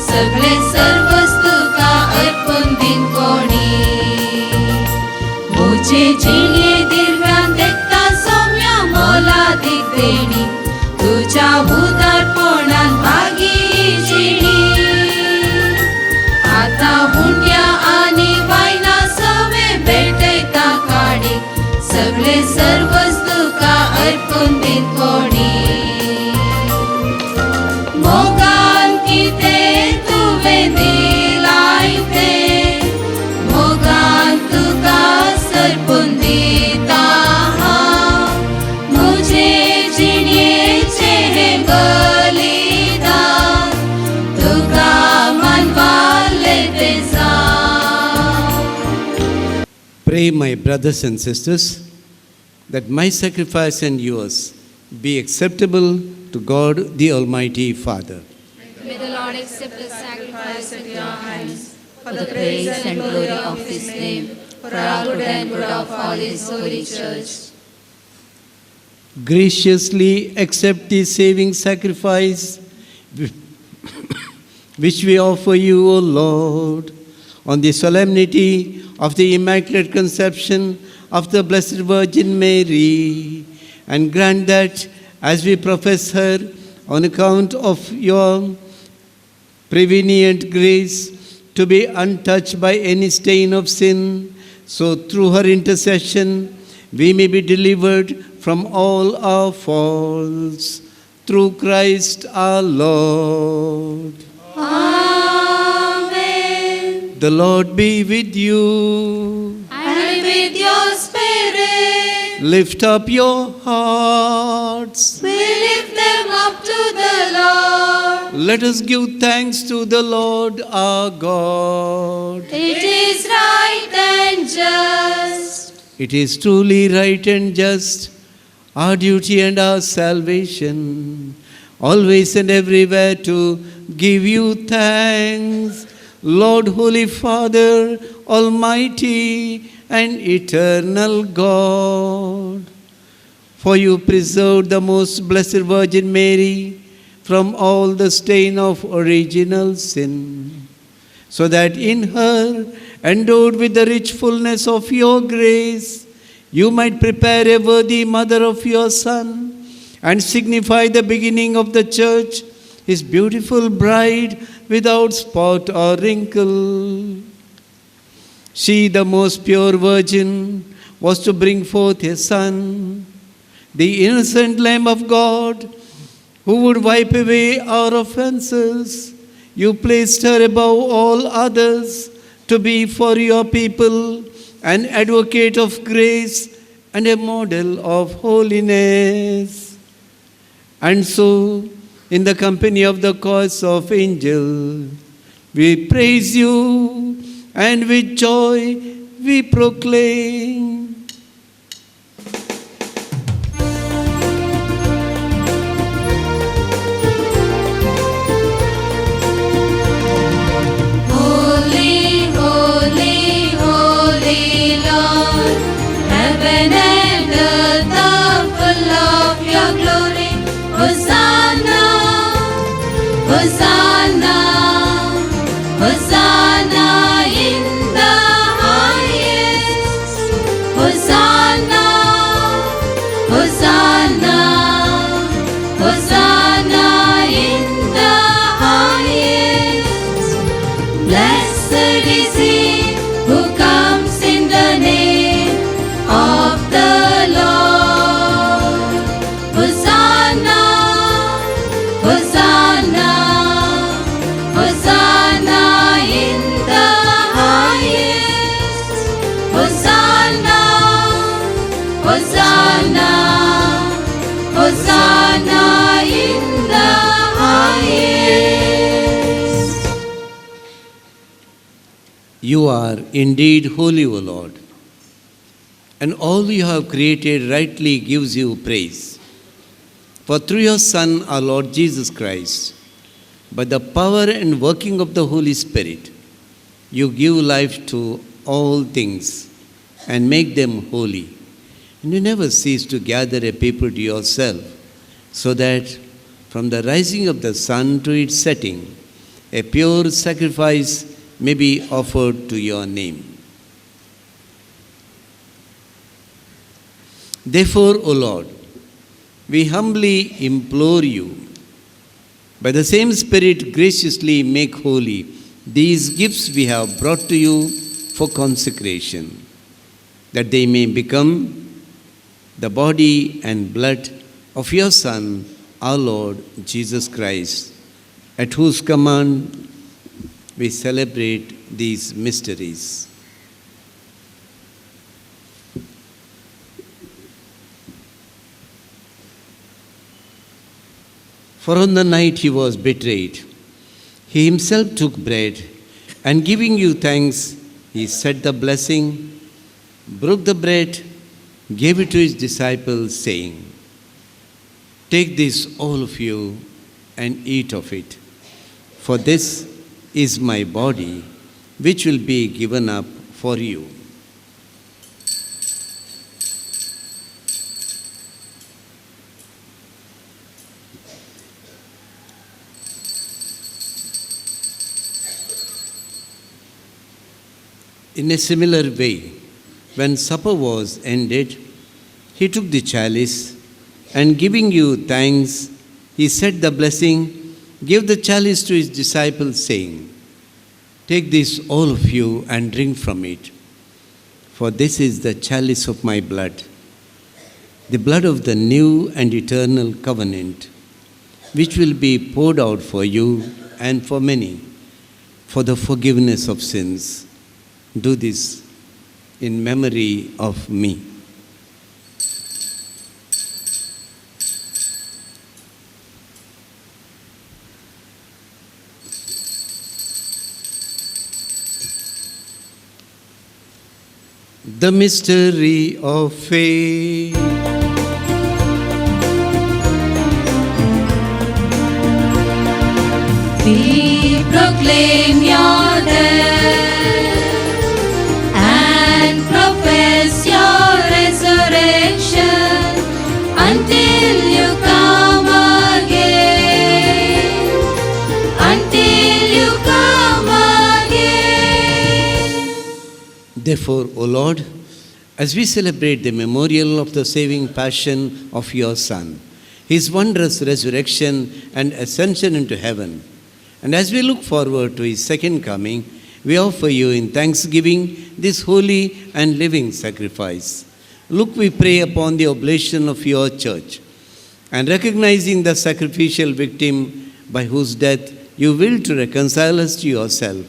सगळे सर्वच तुका अर्पून दिन कोणी. म्हजे जिणये दिव्यान देखता सौम्या मोलादीक देणी. तुझ्या उदारपणान भागी ही जिणी. आता हुंड्या आनी वायना सवें भेटयता काणी. सगळे सर्वच तुका अर्पून दिन कोणी. मोगान कितें तुवें दिलाय तें. मोगान तुका सरपून दिता हांव. म्हजे जिणेचें हें बलिदान. तुका मानवालें तें जावं. Pray, my brothers and sisters, that my sacrifice and yours be acceptable to God the Almighty Father. May the Lord accept the sacrifice at your hands for the praise and glory of His name, for our good and good of all His holy church. Graciously accept the saving sacrifice which we offer you, O Lord, on the solemnity of the Immaculate Conception of the Blessed Virgin Mary, and grant that as we profess her on account of your prevenient grace to be untouched by any stain of sin, so through her intercession we may be delivered from all our faults. Through Christ our Lord. Amen. The Lord be with you. And with your spirit, Lift up your hearts. we lift them up to the Lord. Let us give thanks to the Lord our God. It is right and just. It is truly right and just, our duty and our salvation, always and everywhere to give you thanks, Lord, Holy Father, Almighty and eternal God. For you preserved the most blessed Virgin Mary from all the stain of original sin, so that in her, endowed with the rich fullness of your grace, you might prepare a worthy mother of your Son and signify the beginning of the church, his beautiful bride without spot or wrinkle. She, the most pure virgin, was to bring forth a son, the innocent Lamb of God, who would wipe away our offenses. You placed her above all others to be for your people an advocate of grace and a model of holiness. And so, in the company of the chorus of angels, we praise you, and with joy we proclaim. Holy, holy, holy Lord, heaven and earth are full of your glory. Hosanna, Hosanna, Hosanna in the highest. Hosanna, Hosanna, Hosanna in the highest. Blessed is he who comes in the name of the Lord. Hosanna, Hosanna, Hosanna in the highest. Hosanna, Hosanna, Hosanna in the highest. You are indeed holy, O Lord, and all you have created rightly gives you praise. For through your Son, our Lord Jesus Christ, by the power and working of the Holy Spirit, you give life to all things and make them holy. And you never cease to gather a people to yourself, so that from the rising of the sun to its setting, a pure sacrifice may be offered to your name. Therefore, O Lord, we humbly implore you, by the same Spirit graciously make holy these gifts we have brought to you for consecration, that they may become the body and blood of your Son, our Lord Jesus Christ, at whose command we celebrate these mysteries. For on the night he was betrayed, he himself took bread, and giving you thanks, he said the blessing, broke the bread, gave it to his disciples, saying, "Take this, all of you, and eat of it, for this is my body, which will be given up for you." In a similar way, when supper was ended, he took the chalice, and giving you thanks, he said the blessing, gave the chalice to his disciples, saying, "Take this, all of you, and drink from it, for this is the chalice of my blood, the blood of the new and eternal covenant, which will be poured out for you and for many, for the forgiveness of sins. Do this in memory of me." The mystery of faith. We proclaim your death and profess your resurrection until you come again. Until you come again. Therefore, O Lord, as we celebrate the memorial of the saving passion of your Son, his wondrous resurrection and ascension into heaven, and as we look forward to his second coming, we offer you in thanksgiving this holy and living sacrifice. Look, we pray, upon the oblation of your church, and recognizing the sacrificial victim by whose death you will to reconcile us to yourself.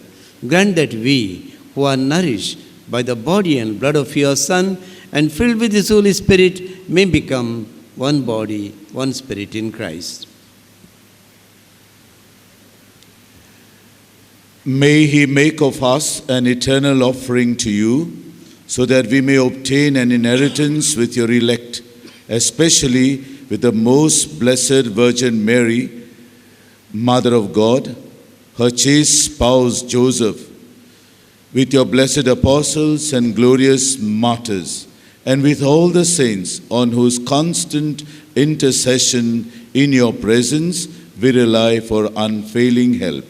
Grant that we, who are nourished by the body and blood of your Son, and filled with his Holy Spirit, may become one body, one spirit in Christ. May he make of us an eternal offering to you, so that we may obtain an inheritance with your elect, especially with the most blessed Virgin Mary, Mother of God, her chaste spouse Joseph, with your blessed apostles and glorious martyrs, and with all the saints on whose constant intercession in your presence we rely for unfailing help.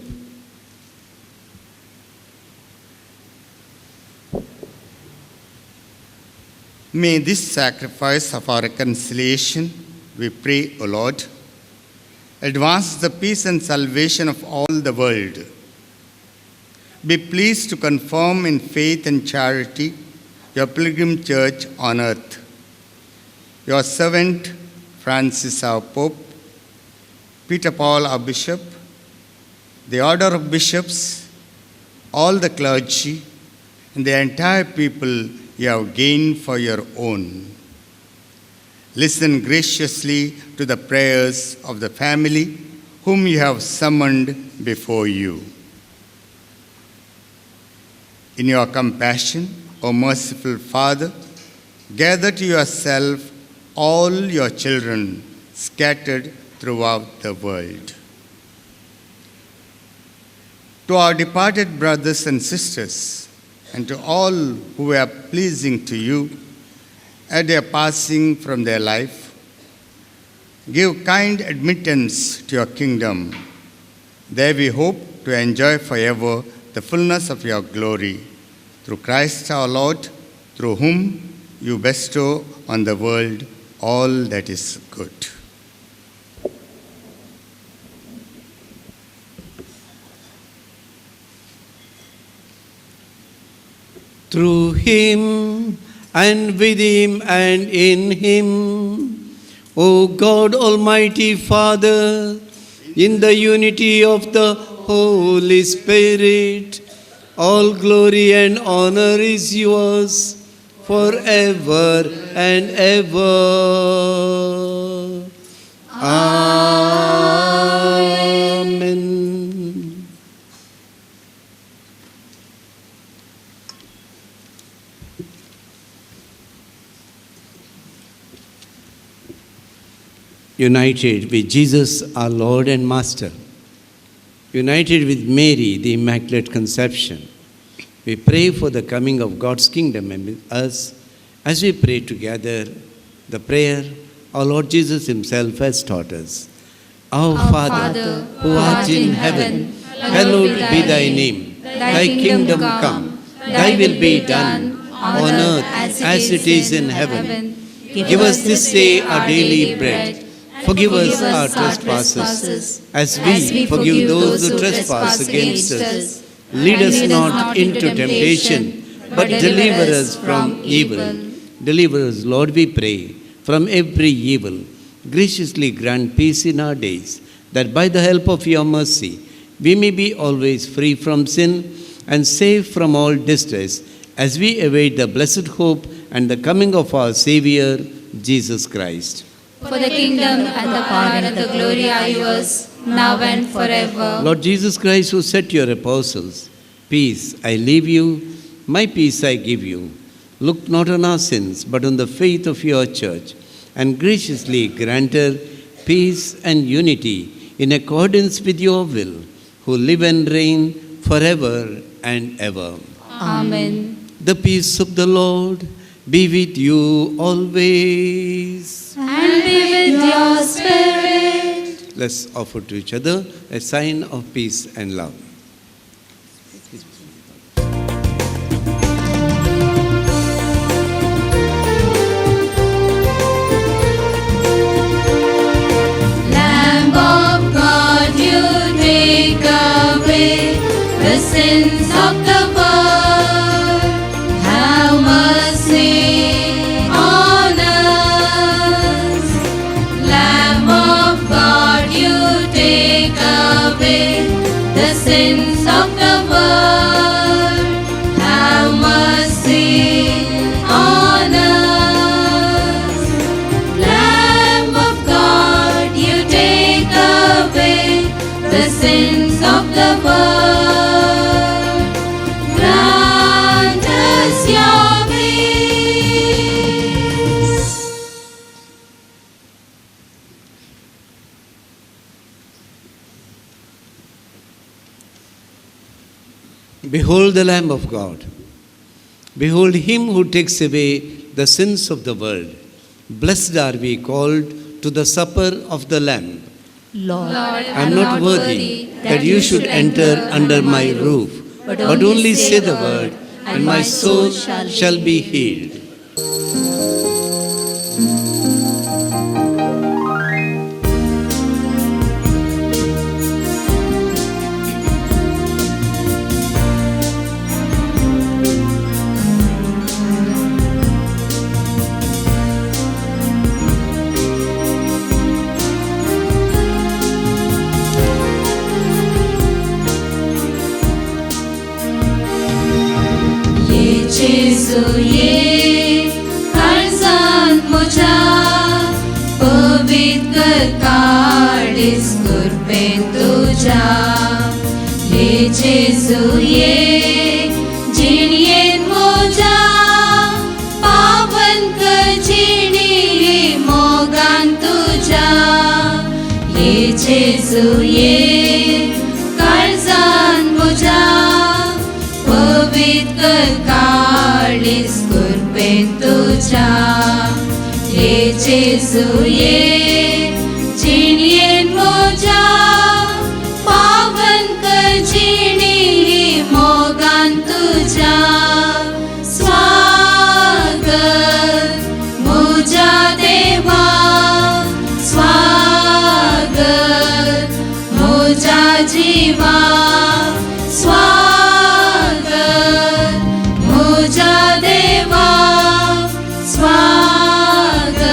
May this sacrifice of our reconciliation, we pray, O Lord, advance the peace and salvation of all the world. Be pleased to confirm in faith and charity your pilgrim church on earth. Your servant Francis, our Pope, Peter Paul, our Bishop, the order of bishops, all the clergy, and the entire people you have gained for your own. Listen graciously to the prayers of the family whom you have summoned before you. In your compassion, O merciful Father, gather to yourself all your children scattered throughout the world. To our departed brothers and sisters, and to all who were pleasing to you at their passing from their life, give kind admittance to your kingdom. There we hope to enjoy forever the fullness of your glory. Through Christ our Lord, through whom you bestow on the world all that is good. Through him, and with him, and in him, O God, Almighty Father, in the unity of the Holy Spirit, all glory and honor is yours forever and ever. Amen. United with Jesus, our Lord and Master, united with Mary, the Immaculate Conception, we pray for the coming of God's kingdom among us as we pray together the prayer our Lord Jesus himself has taught us. Our Father, who art in heaven, hallowed be thy name. Thy kingdom come, thy will be done on earth as it is in heaven. Give us this day our daily bread. Forgive us our trespasses, as we forgive those who trespass against us. Lead us not into temptation, but deliver us from evil. Deliver us, Lord, we pray, from every evil. Graciously grant peace in our days, that by the help of your mercy, we may be always free from sin and safe from all distress, as we await the blessed hope and the coming of our Savior, Jesus Christ. For the kingdom and the power and the glory are yours, now and forever. Lord Jesus Christ, who said to your apostles, peace I leave you, my peace I give you. Look not on our sins, but on the faith of your church, and graciously grant her peace and unity in accordance with your will, who live and reign forever and ever. Amen. The peace of the Lord be with you always. And be with your spirit. Let's offer to each other a sign of peace and love. Lamb of God, you take away the sins of the world. Have mercy on us. Lamb of God, you take away sins of the world, have mercy on us. Lamb of God, you take away the sins of the world. Grant us your peace. Behold the Lamb of God. Behold him who takes away the sins of the world. Blessed are we called to the supper of the Lamb. Lord, I am not worthy that you should enter under my roof, but only say the word, and my soul shall be healed. Jesu ye karzan muja pavit kar kaadis kurben tuja. Ye Jesu ye jinyen muja pavan kar jini mogan tuja. Ye Jesu ye karzan muja pavit kar काळीस कुर्बेन तुझ्या. हे जेजू ये जिणयेन मोजा पावन कर जिणी मोगान तुझ्या. स्वागत मोजा देवा, स्वागत मोजा जीवा, स्वागत मोजा देवा, स्वागत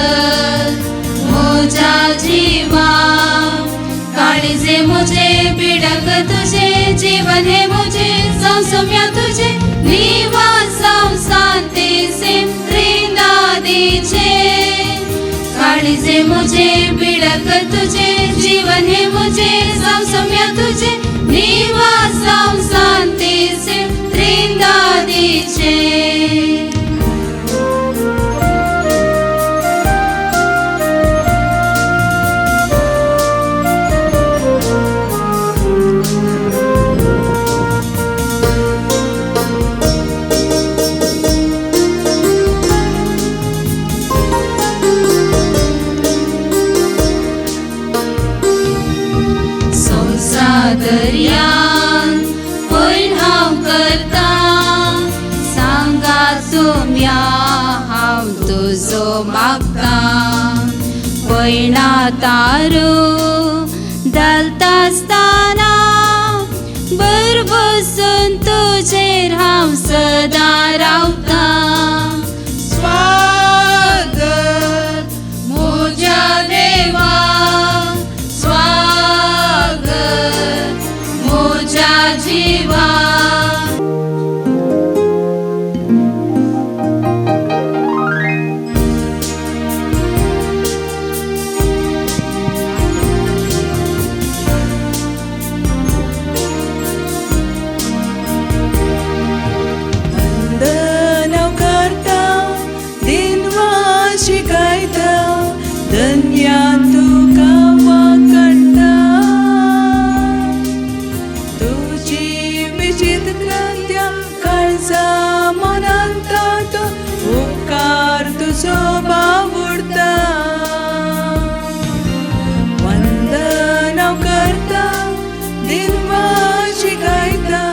मोजा जीवा. काळीजे मुझे बिडक तुझे, जीवन है मुझे संसम्या तुझे. निवास शांति से त्रिनादीचे. काळीजे मुझे बिडक तुझे, जीवन है मुझे संसम्या तुझे. निवास शांति से त्रिनादीचे. संसादर्यान पयण हांव करता, सांगा सोम्या हांव तुजो मागता. पयणा तारू घालता आसतना बर बसून तुजेर हांव सदां रावता. स्वागत मोज्या देवा, स्वागत मोज्या जीवा. वंदनाव करता, दिनवाशी गायता, धन्या तुका वखणटा. तुजी विचित्र कृत्या काळजा मनांता, तो उपकार तुजो बावुरता. वंदनाव करता, दिनवाशी गायता,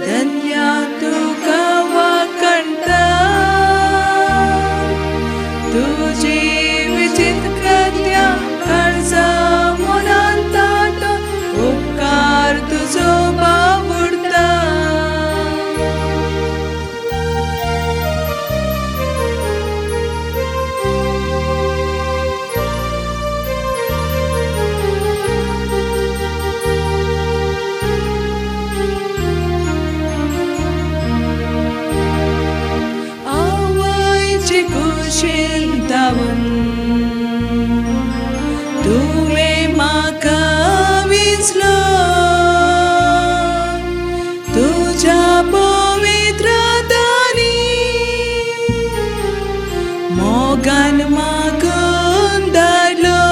धन्या तुका वखणटा. तुजी विचित्र कृत्या काळजा मनांता, तो उपकार तुजो बावुरता. भिजलो तुझ्या पवित्रतानी मोगान मागून धाडलो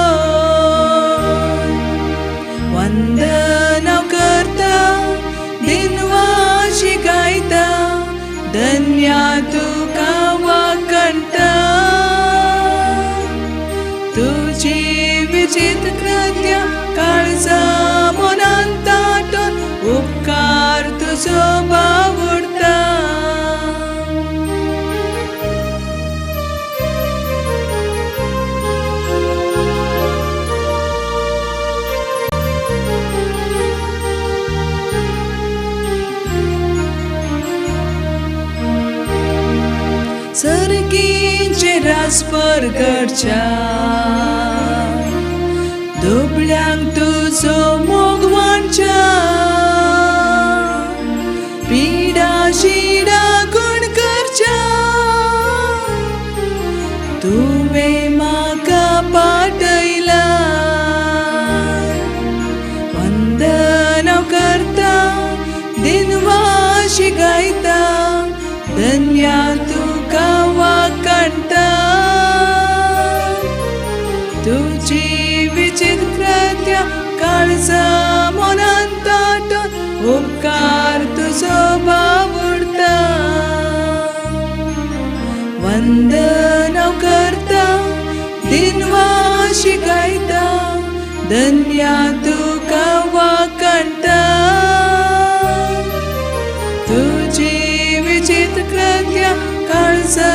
वंदना करता दिनवाशी गायता धन्या तुका वाकणटा तुझी विचित्र कृत्य काळजा मनांत दाटून उपकार तुजो बावुरता सर्गीचे रासपर घरच्या दुबळ्यांक तुजो मोग वांचा पिडा शिडा गुण करच्या तुवें म्हाका पाटयला वंदना करता दिनवाशी गायता धन्या तुका वाकणटा तुझी विचित्र कृत्य काळजा मनांत दाटून उपकार तुजो बावुरता वंदना करता दिनवाशी गायता धन्या तुका वाकणटा तुझी विचित्र कृत्य काळजा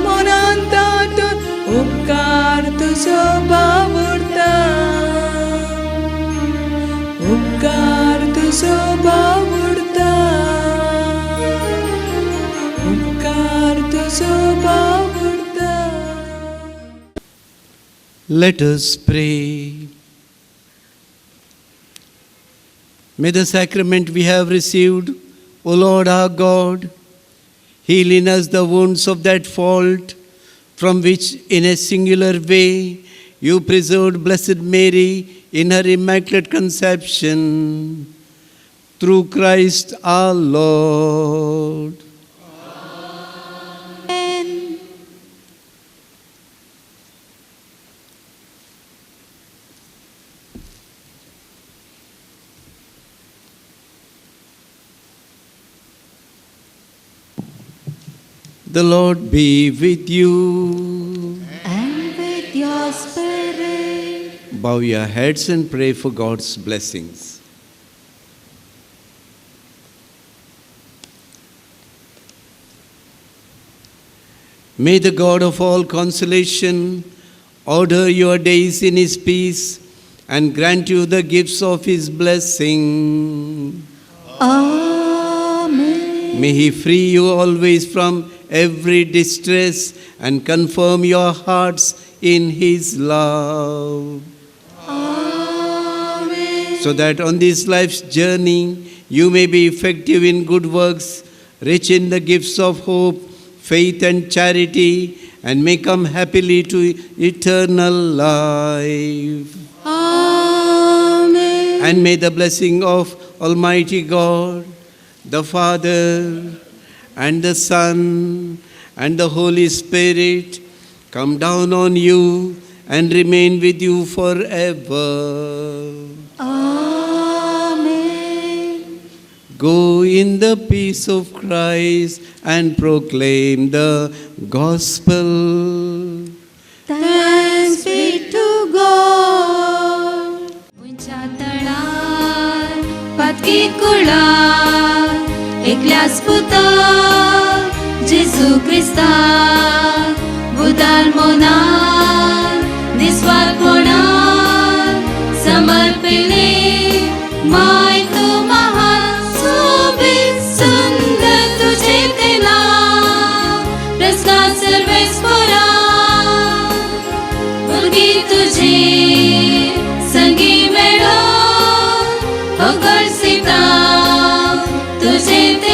मनांत दाटून उपकार तुजो बावुरता उपकार तुजो बावुरता उपकार तुजो बावुरता. Let us pray. May the sacrament we have received, O Lord our God, heal in us the wounds of that fault from which in a singular way you preserved Blessed Mary in her immaculate conception. Through Christ our Lord. Amen. The Lord be with you. And with your spirit. Bow your heads and pray for God's blessings. May the God of all consolation order your days in His peace and grant you the gifts of His blessing. Amen. May He free you always from every distress and confirm your hearts in His love. Amen. So that on this life's journey you may be effective in good works, rich in the gifts of hope, faith and charity, and may come happily to eternal life. Amen. And may the blessing of Almighty God, the Father, and the Son, and the Holy Spirit come down on you and remain with you forever. Amen. Go in the peace of Christ and proclaim the gospel. Thanks be to God. उंच्या तळार पातकी कुळार एकल्याच पुता जेजू क्रिस्ताक बुदार मोनार निस्वार्थपणान समर्पिले my तू महान सोबीत सुंदर तुझे ते नाव प्रस्ताव सर्वेस्परा भुरगी तुझे संगी मेळो होगळ सीता तुझे ते